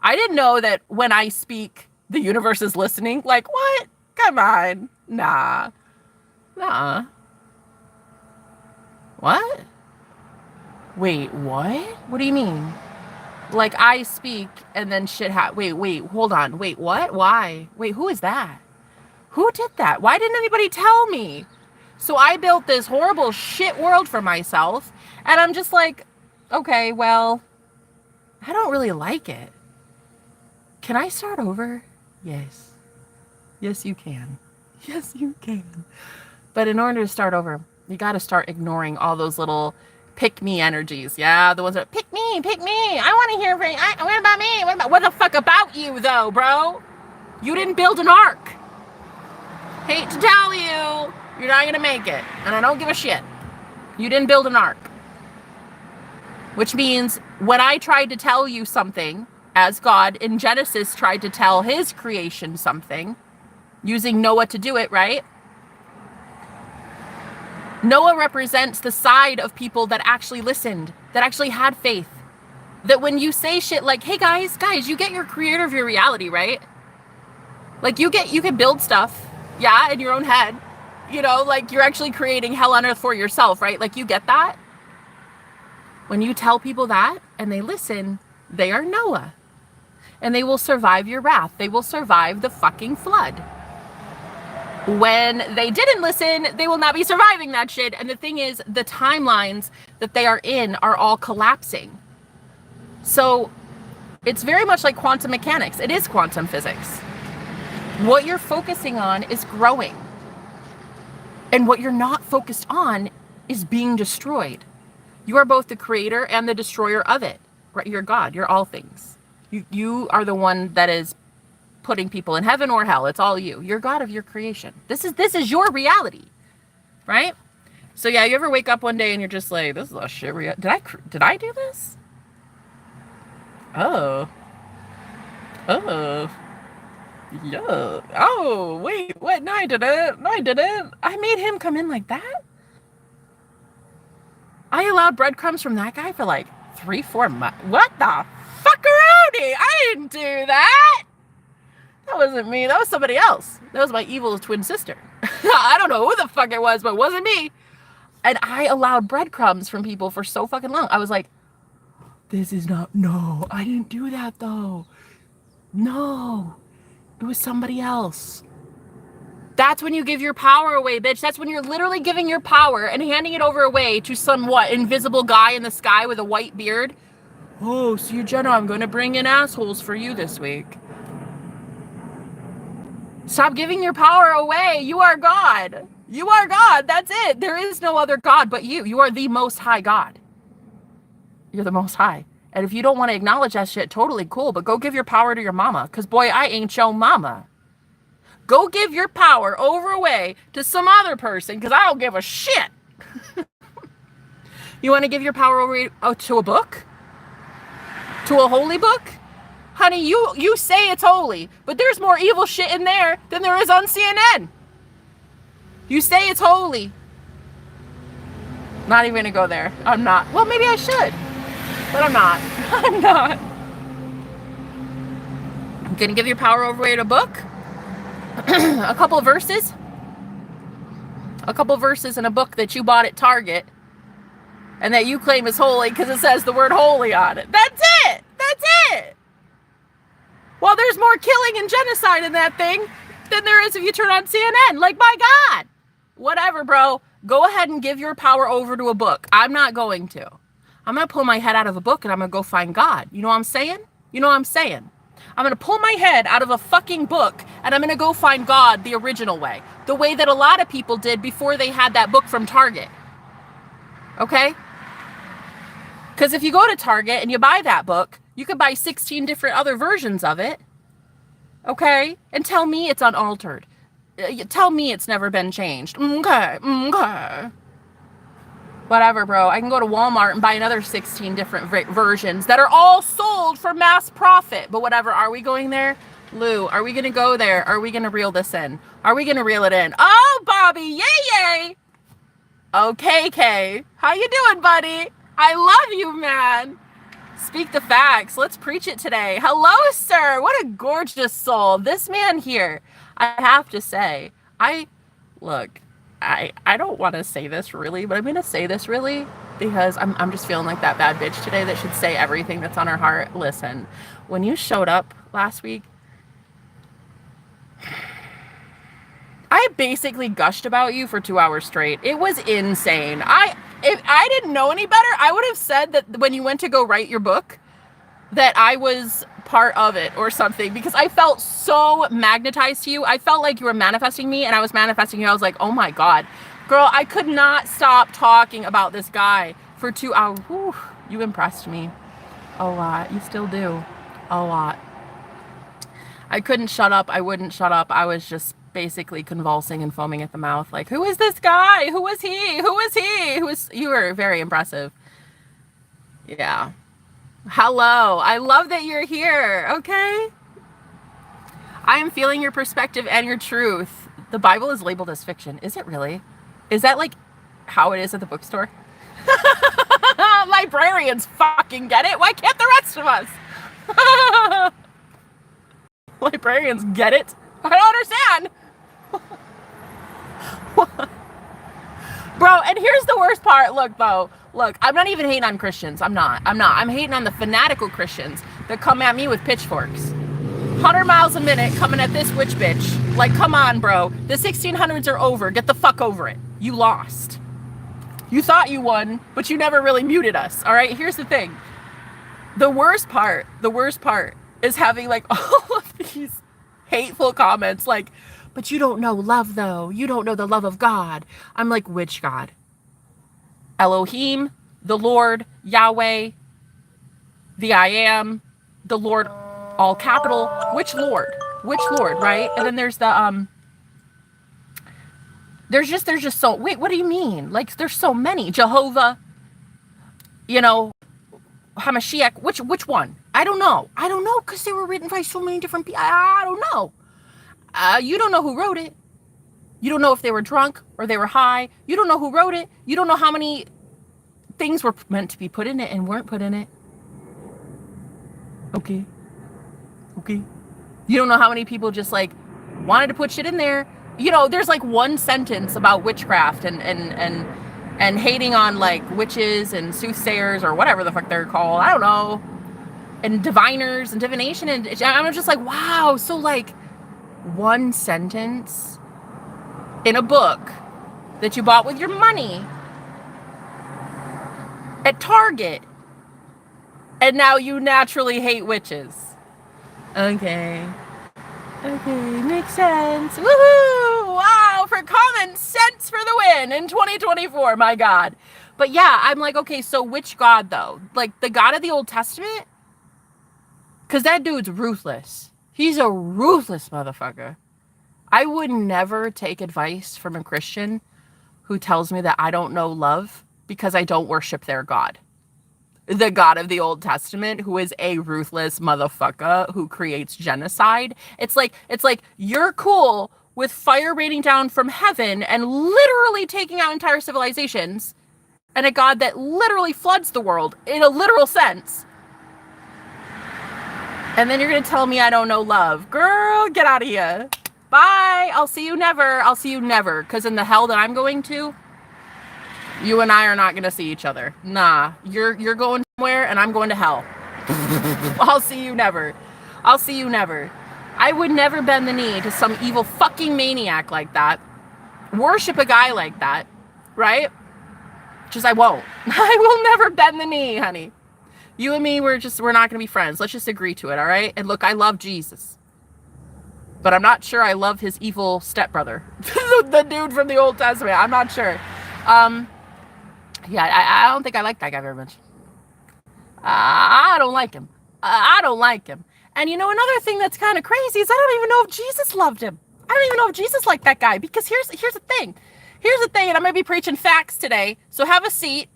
I didn't know that when I speak, the universe is listening. Like, what? Come on. Nah. Nah. What? Wait, what? What do you mean? Like, I speak and then shit wait, hold on. Wait, what? Why? Wait, who is that? Who did that? Why didn't anybody tell me? So I built this horrible shit world for myself, and I'm just like, okay, well, I don't really like it. Can I start over? Yes. Yes, you can. Yes, you can. But in order to start over, you got to start ignoring all those little pick me energies. Yeah, the ones that pick me. I want to hear from you. What about me? What the fuck about you, though, bro? You didn't build an ark. Hate to tell you, you're not going to make it. And I don't give a shit. You didn't build an ark. Which means when I tried to tell you something, as God in Genesis tried to tell his creation something, using Noah to do it, right? Noah represents the side of people that actually listened, that actually had faith. That when you say shit like, hey guys, you get your creator of your reality, right? Like you can build stuff, yeah, in your own head. You know, like you're actually creating hell on earth for yourself, right? Like you get that? When you tell people that and they listen, they are Noah. And they will survive your wrath. They will survive the fucking flood. When they didn't listen, they will not be surviving that shit. And the thing is, the timelines that they are in are all collapsing. So it's very much like quantum mechanics. It is quantum physics. What you're focusing on is growing. And what you're not focused on is being destroyed. You are both the creator and the destroyer of it. Right? You're God. You're all things. You are the one that is putting people in heaven or hell. It's all you. You're God of your creation. This is your reality, right? So yeah, you ever wake up one day and you're just like, this is a shit reality. Did I do this? Oh, yeah. Oh, wait, what? No, I didn't. I made him come in like that. I allowed breadcrumbs from that guy for like 3-4 months. What the fuckaroni? I didn't do that. That wasn't me. That was somebody else. That was my evil twin sister. I don't know who the fuck it was, but it wasn't me. And I allowed breadcrumbs from people for so fucking long. I was like, this is not, no, I didn't do that though. No, it was somebody else. That's when you give your power away, bitch. That's when you're literally giving your power and handing it over away to some, what, invisible guy in the sky with a white beard. Oh, see, Jenna, I'm going to bring in assholes for you this week. Stop giving your power away. You are God. You are God. That's it. There is no other God but you. You are the most high God. You're the most high. And if you don't want to acknowledge that shit, totally cool. But go give your power to your mama. Because, boy, I ain't your mama. Go give your power over away to some other person. Because I don't give a shit. You want to give your power over to a book? To a holy book? Honey, you say it's holy, but there's more evil shit in there than there is on CNN. You say it's holy. Not even gonna go there. I'm not. Well, maybe I should, but I'm not. I'm not. I'm gonna give your power away to a book. A couple of verses. A couple of verses in a book that you bought at Target and that you claim is holy because it says the word holy on it. That's it. That's it. Well, there's more killing and genocide in that thing than there is if you turn on CNN. Like, my God. Whatever, bro. Go ahead and give your power over to a book. I'm not going to. I'm going to pull my head out of a book and I'm going to go find God. You know what I'm saying? You know what I'm saying? I'm going to pull my head out of a fucking book and I'm going to go find God the original way. The way that a lot of people did before they had that book from Target. Okay? Because if you go to Target and you buy that book, you could buy 16 different other versions of it. Okay? And tell me it's unaltered. Tell me it's never been changed. Okay. Okay. Whatever, bro. I can go to Walmart and buy another 16 different versions that are all sold for mass profit. But whatever. Are we going there? Lou, are we going to go there? Are we going to reel this in? Are we going to reel it in? Oh, Bobby. Yay, yay. Okay, Kay. How you doing, buddy? I love you, man. Speak the facts. Let's preach it today. Hello, sir. What a gorgeous soul. This man here, I have to say, I don't want to say this really, but I'm going to say this really because I'm just feeling like that bad bitch today that should say everything that's on her heart. Listen, when you showed up last week, I basically gushed about you for 2 hours straight. It was insane. If I didn't know any better, I would have said that when you went to go write your book, that I was part of it or something, because I felt so magnetized to you. I felt like you were manifesting me and I was manifesting you. I was like, oh my God, girl, I could not stop talking about this guy for 2 hours. Whew, you impressed me a lot. You still do a lot. I couldn't shut up. I wouldn't shut up. I was just basically convulsing and foaming at the mouth. Like, who is this guy? Who is he? Who is he? You were very impressive. Yeah. Hello. I love that you're here. Okay. I am feeling your perspective and your truth. The Bible is labeled as fiction. Is it really? Is that like how it is at the bookstore? Librarians fucking get it. Why can't the rest of us? Librarians get it. I don't understand. Bro, and here's the worst part. Look, Bo. Look, I'm not even hating on Christians. I'm not. I'm hating on the fanatical Christians that come at me with pitchforks. 100 miles a minute coming at this witch bitch. Like, come on, bro. The 1600s are over. Get the fuck over it. You lost. You thought you won, but you never really muted us. All right? Here's the thing. The worst part is having like all of these hateful comments like, but you don't know love though. You don't know the love of God. I'm like, which God? Elohim, the Lord, Yahweh, the I am, the Lord, all capital. Which Lord? Which Lord, right? And then there's the, there's just so, wait, what do you mean? Like, there's so many. Jehovah, you know, Hamashiach, which one? I don't know, because they were written by so many different people. I don't know. You don't know who wrote it. You don't know if they were drunk or they were high. You don't know who wrote it. You don't know how many things were meant to be put in it and weren't put in it. Okay. You don't know how many people just like wanted to put shit in there. You know, there's like one sentence about witchcraft and hating on like witches and soothsayers or whatever the fuck they're called. I don't know. And diviners and divination. And I'm just like, wow. So like one sentence in a book that you bought with your money at Target. And now you naturally hate witches. Okay, makes sense. Woohoo! Wow, for common sense for the win in 2024, my God. But yeah, I'm like, okay, so which God though? Like the God of the Old Testament? Because that dude's ruthless. He's a ruthless motherfucker. I would never take advice from a Christian who tells me that I don't know love because I don't worship their God. the God of the Old Testament, who is a ruthless motherfucker who creates genocide. It's like you're cool with fire raining down from heaven and literally taking out entire civilizations, and a God that literally floods the world in a literal sense. And then you're going to tell me I don't know love. Girl, get out of here. Bye. I'll see you never. I'll see you never. Because in the hell that I'm going to, you and I are not going to see each other. Nah, you're going somewhere and I'm going to hell. I'll see you never. I'll see you never. I would never bend the knee to some evil fucking maniac like that. Worship a guy like that, right? Just I won't. I will never bend the knee, honey. You and me, we're not going to be friends. Let's just agree to it, all right? And look, I love Jesus. But I'm not sure I love his evil stepbrother. The dude from the Old Testament. I'm not sure. Yeah, I don't think I like that guy very much. I don't like him. I don't like him. And you know, another thing that's kind of crazy is I don't even know if Jesus loved him. I don't even know if Jesus liked that guy. Because here's the thing. Here's the thing, and I'm going to be preaching facts today. So have a seat.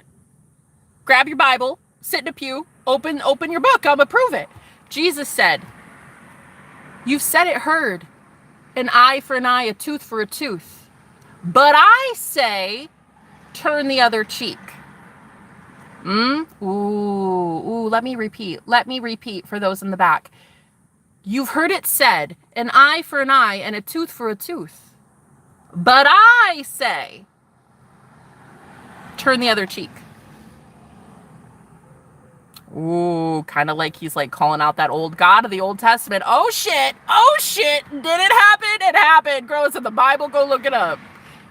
Grab your Bible. Sit in a pew. Open your book. I'm going to prove it. Jesus said, "You've said it heard. An eye for an eye, a tooth for a tooth. But I say, turn the other cheek." Ooh, let me repeat. Let me repeat for those in the back. You've heard it said, an eye for an eye and a tooth for a tooth. But I say, turn the other cheek. Ooh, kind of like he's like calling out that old God of the Old Testament. Oh shit, did it happen? It happened. Girl, it's in the Bible, go look it up.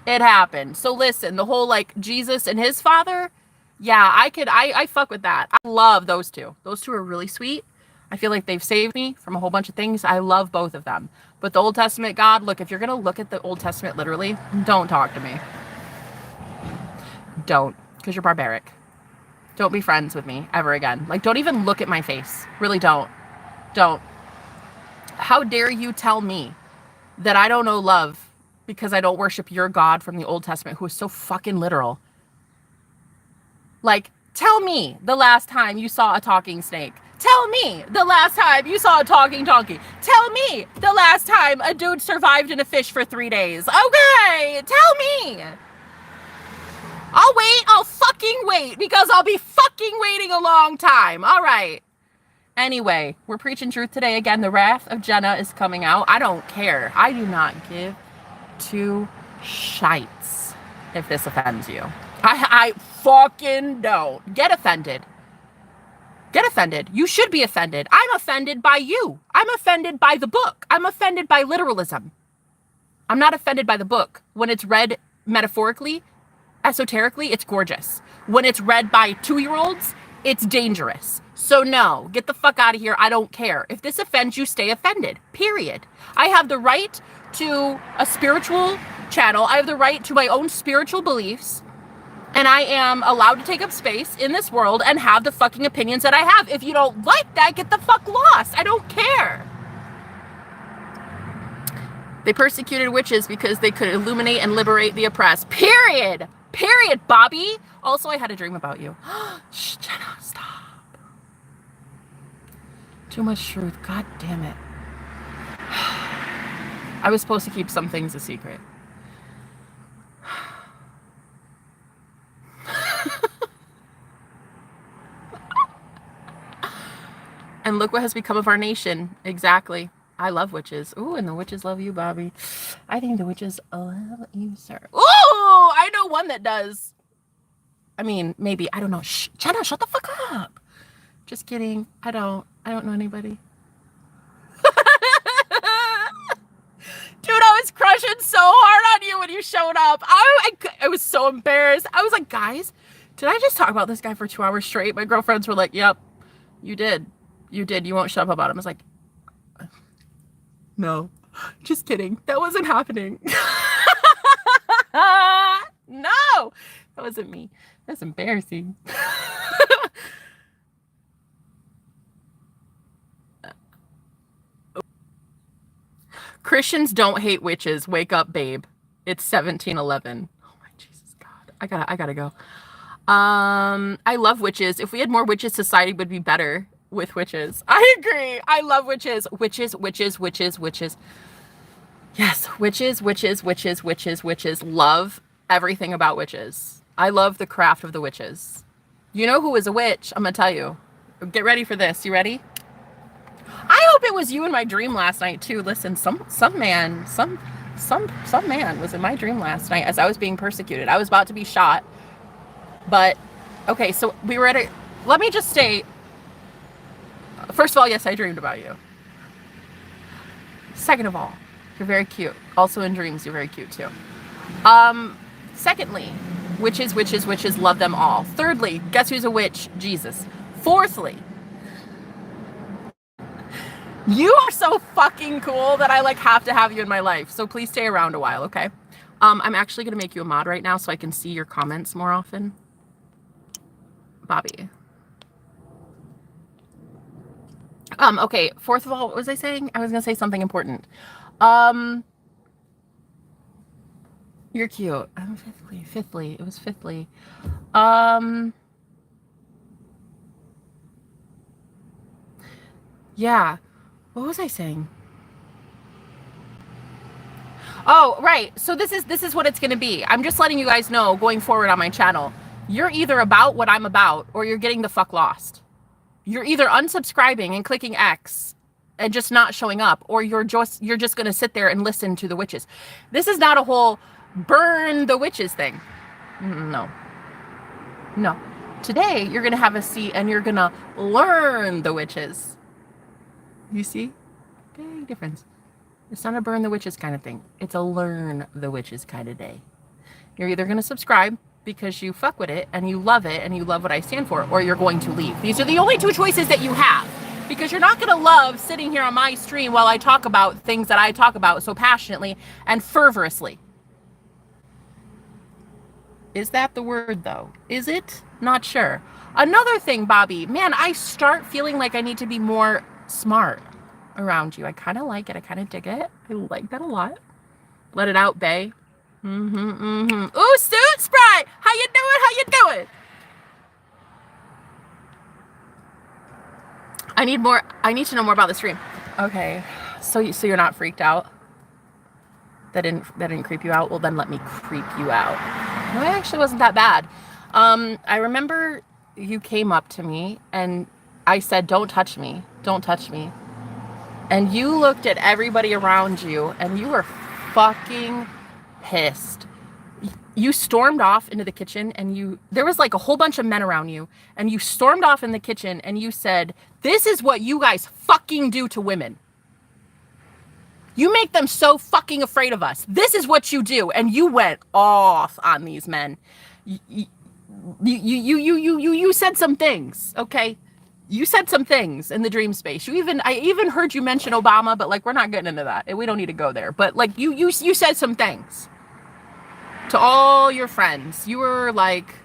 It happened. So listen, the whole like Jesus and his father, yeah, I fuck with that. I love those two. Those two are really sweet. I feel like they've saved me from a whole bunch of things. I love both of them. But the Old Testament God, look, if you're going to look at the Old Testament literally, don't talk to me. Don't, because you're barbaric. Don't be friends with me ever again. Like, don't even look at my face. Really don't. Don't. How dare you tell me that I don't know love because I don't worship your God from the Old Testament who is so fucking literal? Like, tell me the last time you saw a talking snake. Tell me the last time you saw a talking donkey. Tell me the last time a dude survived in a fish for 3 days. Okay, tell me. I'll wait. I'll fucking wait because I'll be fucking waiting a long time. All right. Anyway, we're preaching truth today. Again, the wrath of Jenna is coming out. I don't care. I do not give two shites if this offends you. I fucking don't. Get offended. Get offended. You should be offended. I'm offended by you. I'm offended by the book. I'm offended by literalism. I'm not offended by the book. When it's read metaphorically, esoterically, it's gorgeous. When it's read by 2-year-olds, it's dangerous. So no, get the fuck out of here. I don't care. If this offends you, stay offended. Period. I have the right to a spiritual channel. I have the right to my own spiritual beliefs. And I am allowed to take up space in this world and have the fucking opinions that I have. If you don't like that, get the fuck lost. I don't care. They persecuted witches because they could illuminate and liberate the oppressed. Period. Period, Bobby. Also, I had a dream about you. Shh, Jenna, stop. Too much truth. God damn it. I was supposed to keep some things a secret. And look what has become of our nation. Exactly. I love witches. Ooh, and the witches love you, Bobby. I think the witches love you, sir. Ooh, I know one that does. I mean, maybe. I don't know. Shh, Jenna, shut the fuck up. Just kidding. I don't know anybody. Dude, I was crushing so hard on you when you showed up. I was so embarrassed. I was like, guys, did I just talk about this guy for 2 hours straight? My girlfriends were like, yep, you did. You did. You won't shut up about him. I was like, no, just kidding. That wasn't happening. No, that wasn't me. That's embarrassing. Christians don't hate witches. Wake up, babe. It's 1711. Oh my Jesus God. I gotta go. I love witches. If we had more witches, society would be better with witches. I agree. I love witches. Witches, witches, witches, witches. Yes, witches, witches, witches, witches, witches. Love everything about witches. I love the craft of the witches. You know who is a witch? I'm gonna tell you. Get ready for this. You ready? I hope it was you in my dream last night too. Listen, some man was in my dream last night as I was being persecuted. I was about to be shot. But okay, so we were at a, let me just state, first of all, yes, I dreamed about you. Second of all, you're very cute. Also in dreams, you're very cute too. Secondly, witches, witches, witches, love them all. Thirdly, guess who's a witch? Jesus. Fourthly, you are so fucking cool that I like have to have you in my life. So please stay around a while, okay? I'm actually gonna make you a mod right now so I can see your comments more often. Bobby. Okay, fourth of all, what was I saying? I was gonna say something important. You're cute. Fifthly, it was fifthly. Yeah. What was I saying? Oh, right. So this is what it's gonna be. I'm just letting you guys know going forward on my channel. You're either about what I'm about or you're getting the fuck lost. You're either unsubscribing and clicking X and just not showing up, or you're just going to sit there and listen to the witches. This is not a whole burn the witches thing. No. No. Today, you're going to have a seat and you're going to learn the witches. You see? Big difference. It's not a burn the witches kind of thing. It's a learn the witches kind of day. You're either going to subscribe because you fuck with it and you love what I stand for, or you're going to leave. These are the only two choices that you have, because you're not going to love sitting here on my stream while I talk about things that I talk about so passionately and fervorously. Is that the word though? Is it? Not sure. Another thing, Bobby, man, I start feeling like I need to be more smart around you. I kind of like it. I kind of dig it. I like that a lot. Let it out, bae. Ooh, Suit Sprite! How you doing? How you doing? I need to know more about the stream. Okay. So you're not freaked out? That didn't creep you out? Well, then let me creep you out. No, it actually wasn't that bad. I remember you came up to me and I said, "Don't touch me. Don't touch me." And you looked at everybody around you and you were fucking pissed. You stormed off into the kitchen and there was like a whole bunch of men around you, and you stormed off in the kitchen and you said, "This is what you guys fucking do to women. You make them so fucking afraid of us. This is what you do." And you went off on these men. You said some things, okay? You said some things in the dream space. I even heard you mention Obama, but like, we're not getting into that. We don't need to go there. But like, you said some things to all your friends. You were like,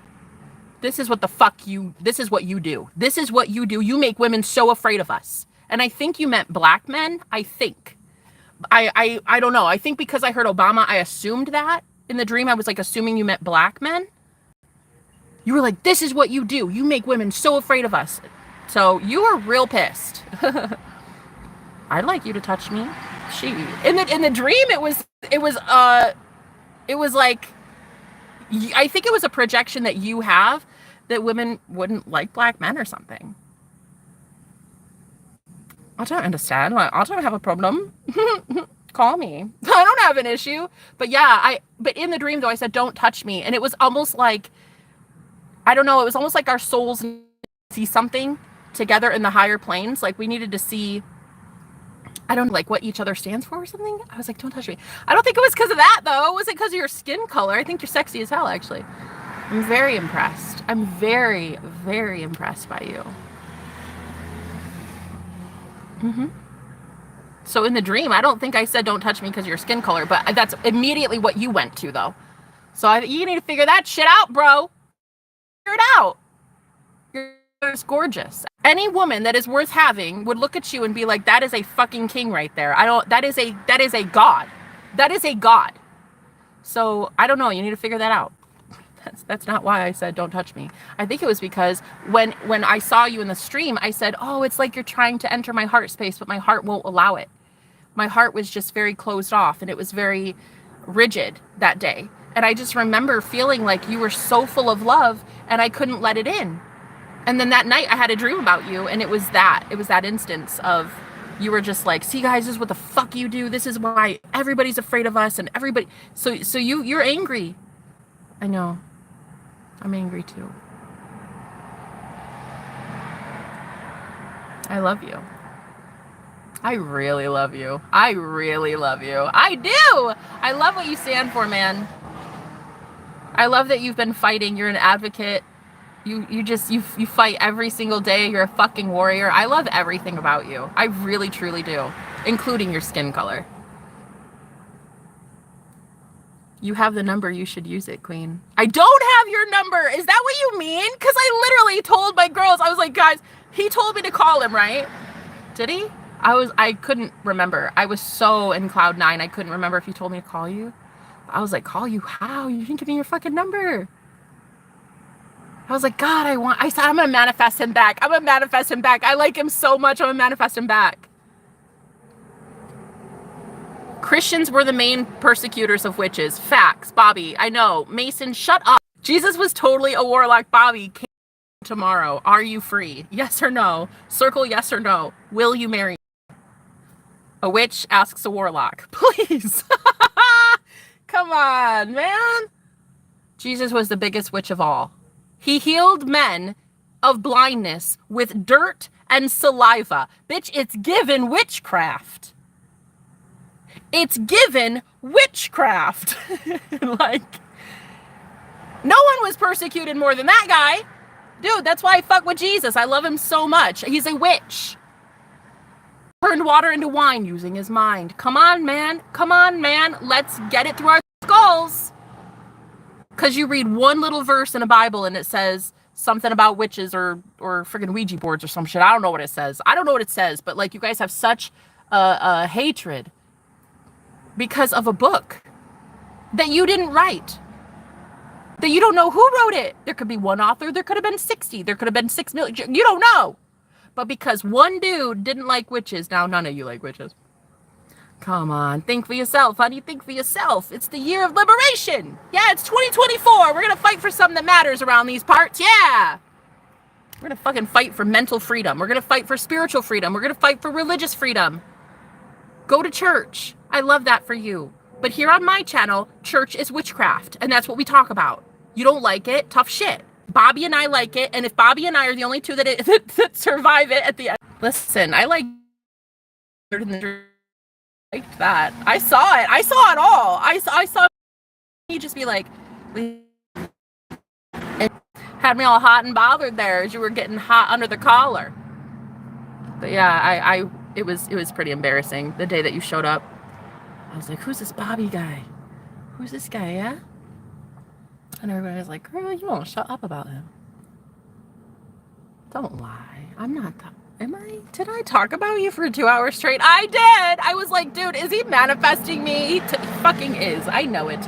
this is what you do. This is what you do. You make women so afraid of us. And I think you meant black men. I think. I don't know. I think because I heard Obama, I assumed that. In the dream, I was like assuming you meant black men. You were like, this is what you do. You make women so afraid of us. So you were real pissed. I'd like you to touch me. In the dream, it was like, I think it was a projection that you have that women wouldn't like black men or something. I don't understand. I don't have a problem. Call me. I don't have an issue. But yeah, but in the dream though, I said, "Don't touch me." And it was almost like, I don't know, it was almost like our souls see something together in the higher planes. Like we needed to see, I don't know, like what each other stands for or something. I was like, "Don't touch me." I don't think it was because of that though. Was it because of your skin color? I think you're sexy as hell, actually. I'm very impressed. I'm very, very impressed by you. So in the dream, I don't think I said "don't touch me" because of your skin color, but that's immediately what you went to though. So you need to figure that shit out, bro. Figure it out. You're gorgeous. Any woman that is worth having would look at you and be like, "That is a fucking king right there." That is a god. That is a god. So I don't know. You need to figure that out. That's not why I said don't touch me. I think it was because when I saw you in the stream, I said, oh, it's like you're trying to enter my heart space, but my heart won't allow it. My heart was just very closed off, and it was very rigid that day. And I just remember feeling like you were so full of love, and I couldn't let it in. And then that night I had a dream about you, and it was that instance of, you were just like, see guys, this is what the fuck you do. This is why everybody's afraid of us, and everybody. So you're angry. I know. I'm angry too. I love you. I really love you. I really love you. I do. I love what you stand for, man. I love that you've been fighting. You're an advocate. You fight every single day. You're a fucking warrior. I love everything about you. I really, truly do, including your skin color. You have the number. You should use it, queen. I don't have your number. Is that what you mean? Because I literally told my girls, I was like, guys, he told me to call him, right? Did he? I couldn't remember. I was so in cloud nine. I couldn't remember if he told me to call you. I was like, call you? How? You didn't give me your fucking number. I was like, God, I said, I'm going to manifest him back. I'm going to manifest him back. I like him so much. I'm going to manifest him back. Christians were the main persecutors of witches. Facts, Bobby. I know. Mason, shut up. Jesus was totally a warlock. Bobby, came tomorrow. Are you free? Yes or no? Circle yes or no. Will you marry me? A witch asks a warlock. Please. Come on, man. Jesus was the biggest witch of all. He healed men of blindness with dirt and saliva. Bitch, it's given witchcraft. It's given witchcraft. Like, no one was persecuted more than that guy. Dude, that's why I fuck with Jesus. I love him so much. He's a witch. Turned water into wine using his mind. Come on, man. Come on, man. Let's get it through our skulls. Because you read one little verse in a Bible and it says something about witches or friggin' Ouija boards or some shit. I don't know what it says. I don't know what it says, but like, you guys have such a hatred because of a book that you didn't write. That you don't know who wrote it. There could be one author. There could have been 60. There could have been 6 million. You don't know. But because one dude didn't like witches, now none of you like witches. Come on, think for yourself, honey. Think for yourself. It's the year of liberation. Yeah, it's 2024. We're going to fight for something that matters around these parts. Yeah. We're going to fucking fight for mental freedom. We're going to fight for spiritual freedom. We're going to fight for religious freedom. Go to church. I love that for you. But here on my channel, church is witchcraft. And that's what we talk about. You don't like it? Tough shit. Bobby and I like it. And if Bobby and I are the only two that survive it at the end. Listen, I like that. I saw it. I saw it all. I saw you just be like, it had me all hot and bothered there as you were getting hot under the collar. But yeah, it was pretty embarrassing the day that you showed up. I was like, who's this Bobby guy? Who's this guy, yeah? And everybody was like, girl, you won't shut up about him. Don't lie. I'm not am I? Did I talk about you for 2 hours straight? I did. I was like, dude, is he manifesting me? He fucking is. I know it.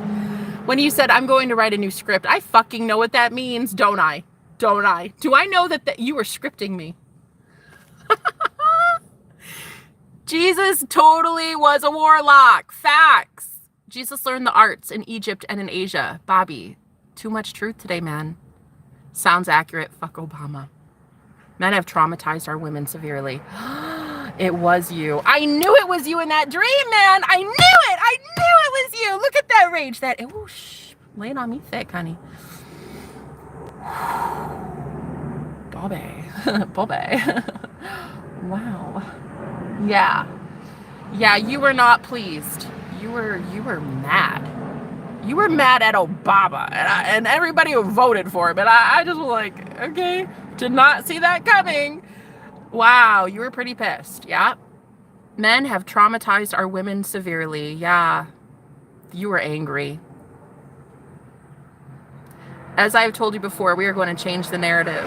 When you said, I'm going to write a new script, I fucking know what that means, don't I? Don't I? Do I know that you were scripting me? Jesus totally was a warlock. Facts. Jesus learned the arts in Egypt and in Asia. Bobby, too much truth today, man. Sounds accurate. Fuck Obama. Men have traumatized our women severely. It was you. I knew it was you in that dream, man. I knew it. I knew it was you. Look at that rage. Lay it on me thick, honey. Bobby. Bobby. Wow. Yeah. Yeah, you were not pleased. You were mad. You were mad at Obama and everybody who voted for him. And I just was like, okay, did not see that coming. Wow, you were pretty pissed. Yeah. Men have traumatized our women severely. Yeah. You were angry. As I've told you before, we are going to change the narrative.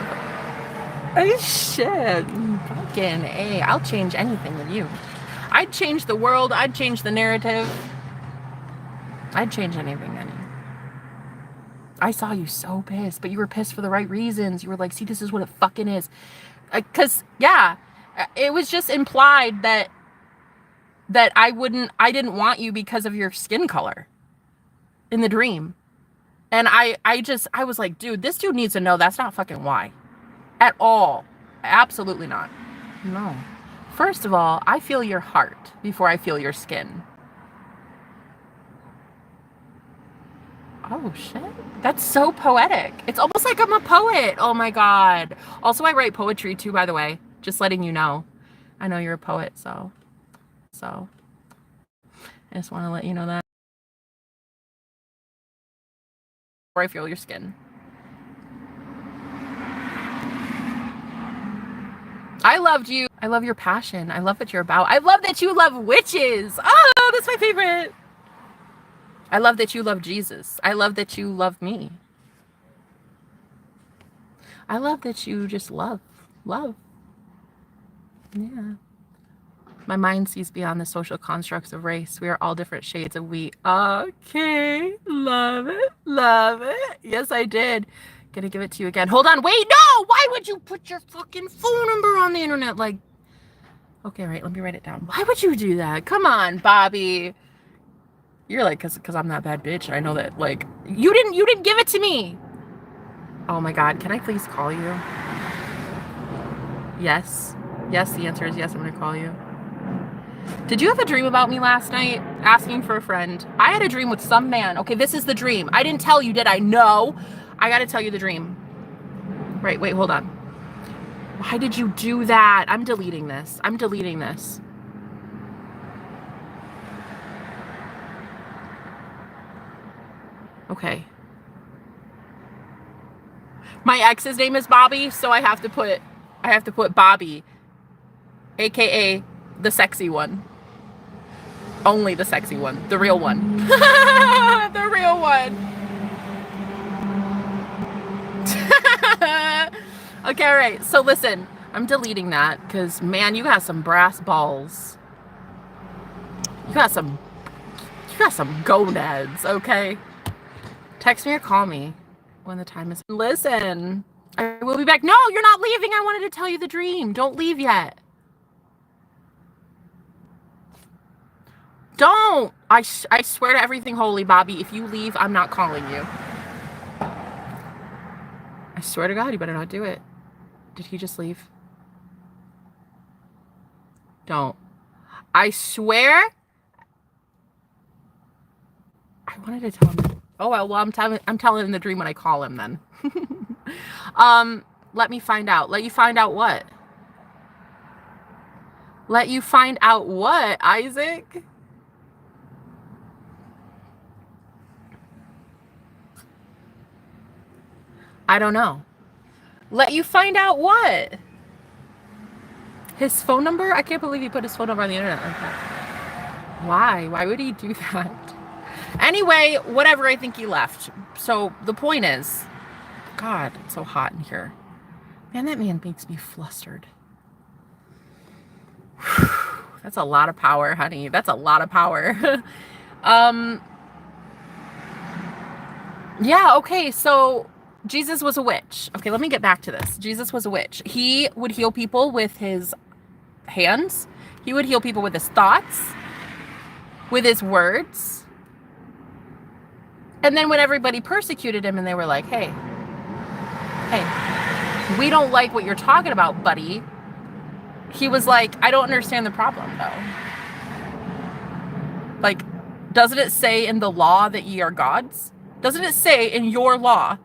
Oh, shit. Fucking A. I'll change anything with you. I'd change the world. I'd change the narrative. I'd change anything, honey. I saw you so pissed, but you were pissed for the right reasons. You were like, see, this is what it fucking is. Because, yeah, it was just implied that I didn't want you because of your skin color in the dream. And I was like, dude, this dude needs to know that's not fucking why. At all. Absolutely not. No. First of all, I feel your heart before I feel your skin. Oh, shit. That's so poetic. It's almost like I'm a poet. Oh, my God. Also, I write poetry, too, by the way. Just letting you know. I know you're a poet, so I just want to let you know that. Before I feel your skin. I loved you. I love your passion. I love what you're about. I love that you love witches. Oh, that's my favorite. I love that you love Jesus. I love that you love me. I love that you just love. Love. Yeah. My mind sees beyond the social constructs of race. We are all different shades of wheat. Okay. Love it. Love it. Yes, I did. Gonna give it to you again. Hold on. Wait, no! Why would you put your fucking phone number on the internet? Like, okay, right. Let me write it down. Why would you do that? Come on, Bobby. You're like, cause I'm that bad bitch. I know that, like, you didn't give it to me. Oh my God. Can I please call you? Yes. Yes, the answer is yes. I'm gonna call you. Did you have a dream about me last night? Asking for a friend. I had a dream with some man. Okay, this is the dream. I didn't tell you, did I? No. I gotta tell you the dream. Right, wait, hold on. Why did you do that? I'm deleting this. I'm deleting this. Okay. My ex's name is Bobby, so I have to put Bobby, aka the sexy one. Only the sexy one. The real one. The real one. Okay, all right. So listen, I'm deleting that because, man, you got some brass balls. You got some gonads, okay? Text me or call me when the time is. Listen, I will be back. No, you're not leaving. I wanted to tell you the dream. Don't leave yet. Don't. I swear to everything holy, Bobby, if you leave, I'm not calling you. I swear to God, you better not do it. Did he just leave? Don't. I swear. I wanted to tell him. Oh, well, I'm telling him the dream when I call him then. Let me find out. Let you find out what? Let you find out what, Isaac? I don't know. Let you find out what? His phone number? I can't believe he put his phone number on the internet like that. Why? Why would he do that? Anyway, whatever, I think he left. So the point is, God, it's so hot in here. Man, that man makes me flustered. That's a lot of power, honey. That's a lot of power. Yeah, okay, so Jesus was a witch. Okay, let me get back to this. Jesus was a witch. He would heal people with his hands. He would heal people with his thoughts, with his words. And then when everybody persecuted him and they were like, hey, we don't like what you're talking about, buddy. He was like, I don't understand the problem, though. Like, doesn't it say in the law that ye are gods? Doesn't it say in your law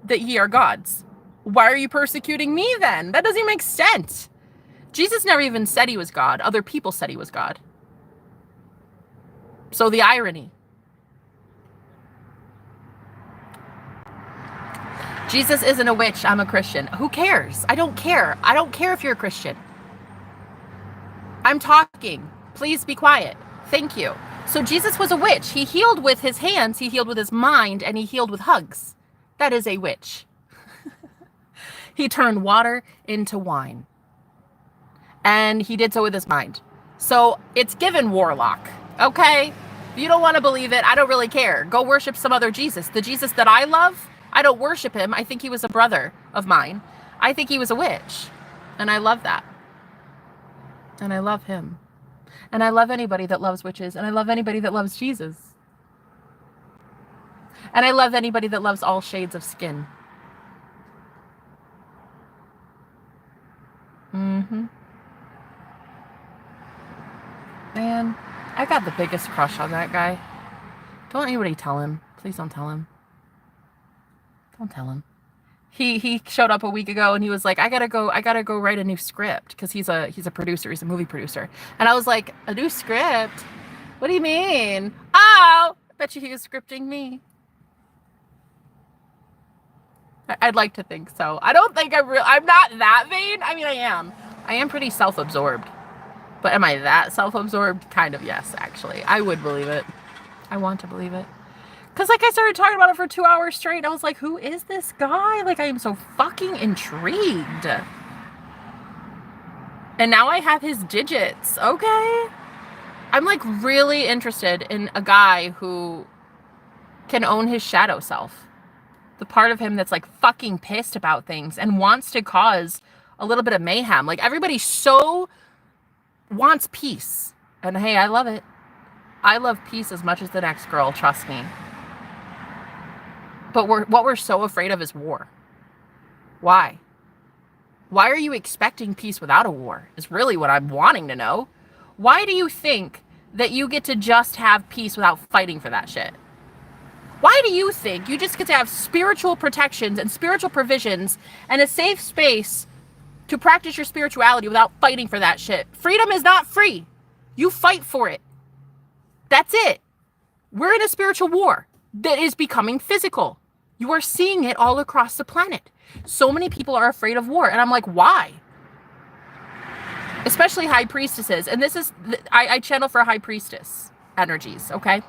that ye are gods? Why are you persecuting me then? That doesn't even make sense. Jesus never even said he was God. Other people said he was God. So the irony. Jesus isn't a witch. I'm a Christian. Who cares? I don't care. I don't care if you're a Christian. I'm talking. Please be quiet. Thank you. So Jesus was a witch. He healed with his hands, he healed with his mind, and he healed with hugs. That is a witch. He turned water into wine. And he did so with his mind. So it's given warlock, okay? If you don't want to believe it, I don't really care. Go worship some other Jesus. The Jesus that I love, I don't worship him. I think he was a brother of mine. I think he was a witch. And I love that. And I love him. And I love anybody that loves witches. And I love anybody that loves Jesus. And I love anybody that loves all shades of skin. Mm-hmm. Man, I got the biggest crush on that guy. Don't anybody tell him. Please don't tell him. Don't tell him. He showed up a week ago and he was like, I gotta go write a new script, because he's a producer, he's a movie producer. And I was like, a new script? What do you mean? Oh, I bet you he was scripting me. I'd like to think so. I don't think I'm not that vain. I mean, I am pretty self-absorbed. But am I that self-absorbed? Kind of, yes, actually. I would believe it. I want to believe it. Because, like, I started talking about it for 2 hours straight. And I was like, who is this guy? Like, I am so fucking intrigued. And now I have his digits. Okay. I'm, like, really interested in a guy who can own his shadow self. The part of him that's, like, fucking pissed about things and wants to cause a little bit of mayhem. Like, everybody so wants peace. And, hey, I love it. I love peace as much as the next girl, trust me. But what we're so afraid of is war. Why? Why are you expecting peace without a war? Is really what I'm wanting to know. Why do you think that you get to just have peace without fighting for that shit? Why do you think you just get to have spiritual protections and spiritual provisions and a safe space to practice your spirituality without fighting for that shit? Freedom is not free. You fight for it. That's it. We're in a spiritual war that is becoming physical. You are seeing it all across the planet. So many people are afraid of war. And I'm like, why? Especially high priestesses. And this is, I channel for high priestess energies, okay?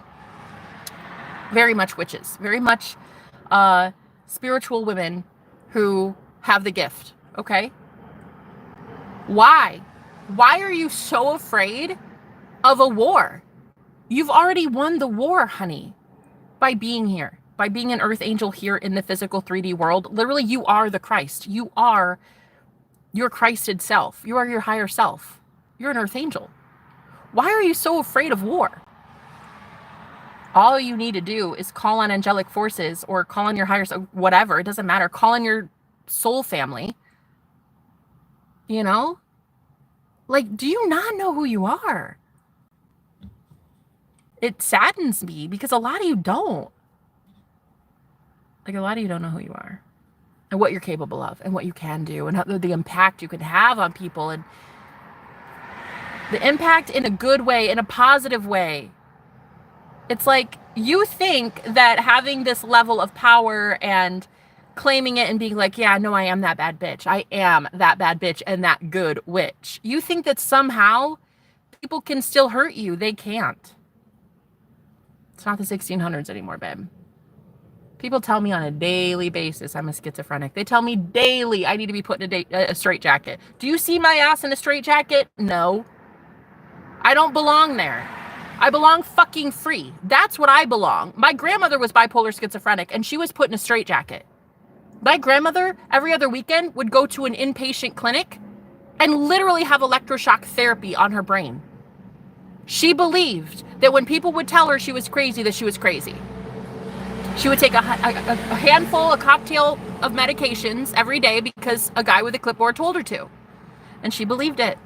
Very much witches. Very much spiritual women who have the gift, okay? Why? Why are you so afraid of a war? You've already won the war, honey, by being here, by being an earth angel here in the physical 3D world. Literally, you are the Christ. You are your Christed self. You are your higher self. You're an earth angel. Why are you so afraid of war? All you need to do is call on angelic forces or call on your higher self, whatever. It doesn't matter. Call on your soul family. You know? Like, do you not know who you are? It saddens me because a lot of you don't. Like, a lot of you don't know who you are and what you're capable of and what you can do and how, the impact you can have on people, and the impact in a good way, in a positive way. It's like you think that having this level of power and claiming it and being like, yeah, no, I am that bad bitch. I am that bad bitch and that good witch. You think that somehow people can still hurt you. They can't. It's not the 1600s anymore, babe. People tell me on a daily basis I'm a schizophrenic. They tell me daily I need to be put in a straitjacket. Do you see my ass in a straitjacket? No. I don't belong there. I belong fucking free. That's what I belong. My grandmother was bipolar schizophrenic and she was put in a straitjacket. My grandmother, every other weekend, would go to an inpatient clinic and literally have electroshock therapy on her brain. She believed that when people would tell her she was crazy, that she was crazy. She would take a handful, a cocktail of medications every day because a guy with a clipboard told her to. And she believed it.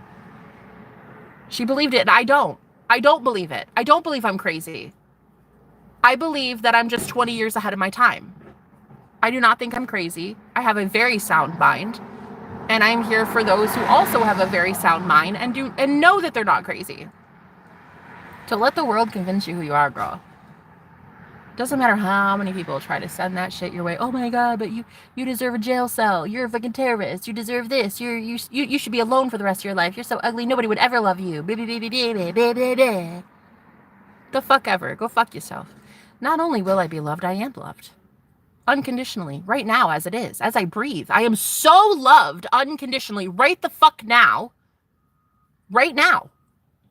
She believed it, and I don't. I don't believe it. I don't believe I'm crazy. I believe that I'm just 20 years ahead of my time. I do not think I'm crazy. I have a very sound mind. And I'm here for those who also have a very sound mind and know that they're not crazy. So let the world convince you who you are, girl. Doesn't matter how many people try to send that shit your way. Oh my God, but you deserve a jail cell. You're a fucking terrorist. You deserve this. You should be alone for the rest of your life. You're so ugly. Nobody would ever love you. The fuck ever. Go fuck yourself. Not only will I be loved, I am loved. Unconditionally. Right now, as it is. As I breathe. I am so loved unconditionally right the fuck now. Right now.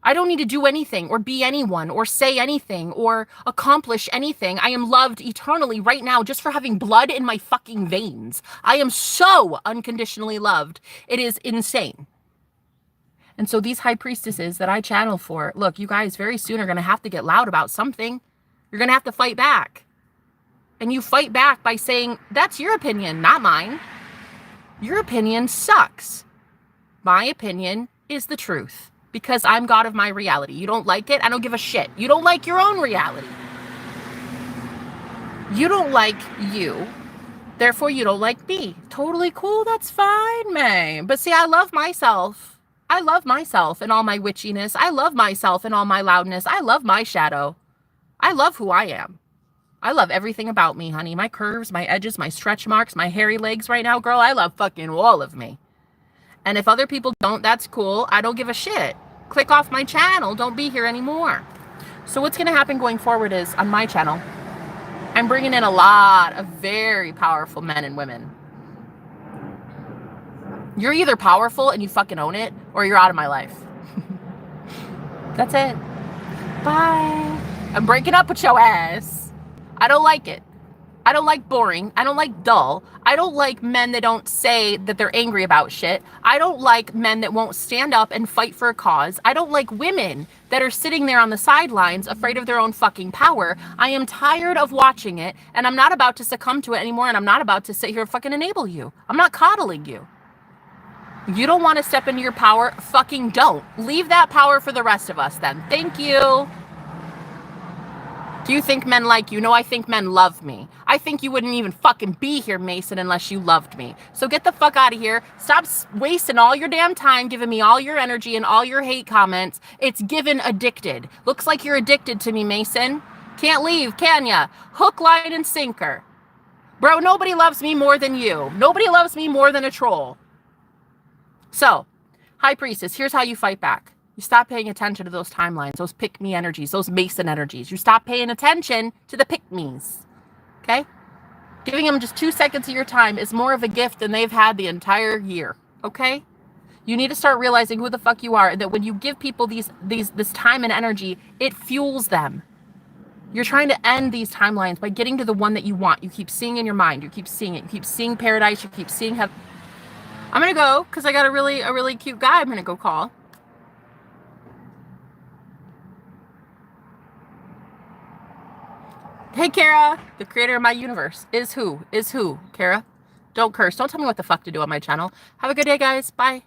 I don't need to do anything or be anyone or say anything or accomplish anything. I am loved eternally right now just for having blood in my fucking veins. I am so unconditionally loved. It is insane. And so these high priestesses that I channel for, look, you guys very soon are going to have to get loud about something. You're going to have to fight back. And you fight back by saying, that's your opinion, not mine. Your opinion sucks. My opinion is the truth. Because I'm God of my reality. You don't like it? I don't give a shit. You don't like your own reality. You don't like you. Therefore, you don't like me. Totally cool. That's fine, May. But see, I love myself. I love myself and all my witchiness. I love myself and all my loudness. I love my shadow. I love who I am. I love everything about me, honey. My curves, my edges, my stretch marks, my hairy legs right now, girl. I love fucking all of me. And if other people don't, that's cool. I don't give a shit. Click off my channel. Don't be here anymore. So what's going to happen going forward is on my channel, I'm bringing in a lot of very powerful men and women. You're either powerful and you fucking own it, or you're out of my life. That's it. Bye. I'm breaking up with your ass. I don't like it. I don't like boring. I don't like dull. I don't like men that don't say that they're angry about shit. I don't like men that won't stand up and fight for a cause. I don't like women that are sitting there on the sidelines afraid of their own fucking power. I am tired of watching it, and I'm not about to succumb to it anymore, and I'm not about to sit here and fucking enable you. I'm not coddling you. You don't want to step into your power? Fucking don't. Leave that power for the rest of us then. Thank you. Do you think men like you? No, I think men love me. I think you wouldn't even fucking be here, Mason, unless you loved me. So get the fuck out of here. Stop wasting all your damn time giving me all your energy and all your hate comments. It's given addicted. Looks like you're addicted to me, Mason. Can't leave, can ya? Hook, line, and sinker. Bro, nobody loves me more than you. Nobody loves me more than a troll. So, High Priestess, here's how you fight back. You stop paying attention to those timelines, those pick-me energies, those Mason energies. You stop paying attention to the pick-me's, okay? Giving them just 2 seconds of your time is more of a gift than they've had the entire year, okay? You need to start realizing who the fuck you are, and that when you give people this time and energy, it fuels them. You're trying to end these timelines by getting to the one that you want. You keep seeing in your mind. You keep seeing it. You keep seeing paradise. You keep seeing heaven. I'm going to go because I got a really cute guy I'm going to go call. Hey, Kara, the creator of my universe is who? Kara? Don't curse. Don't tell me what the fuck to do on my channel. Have a good day, guys. Bye.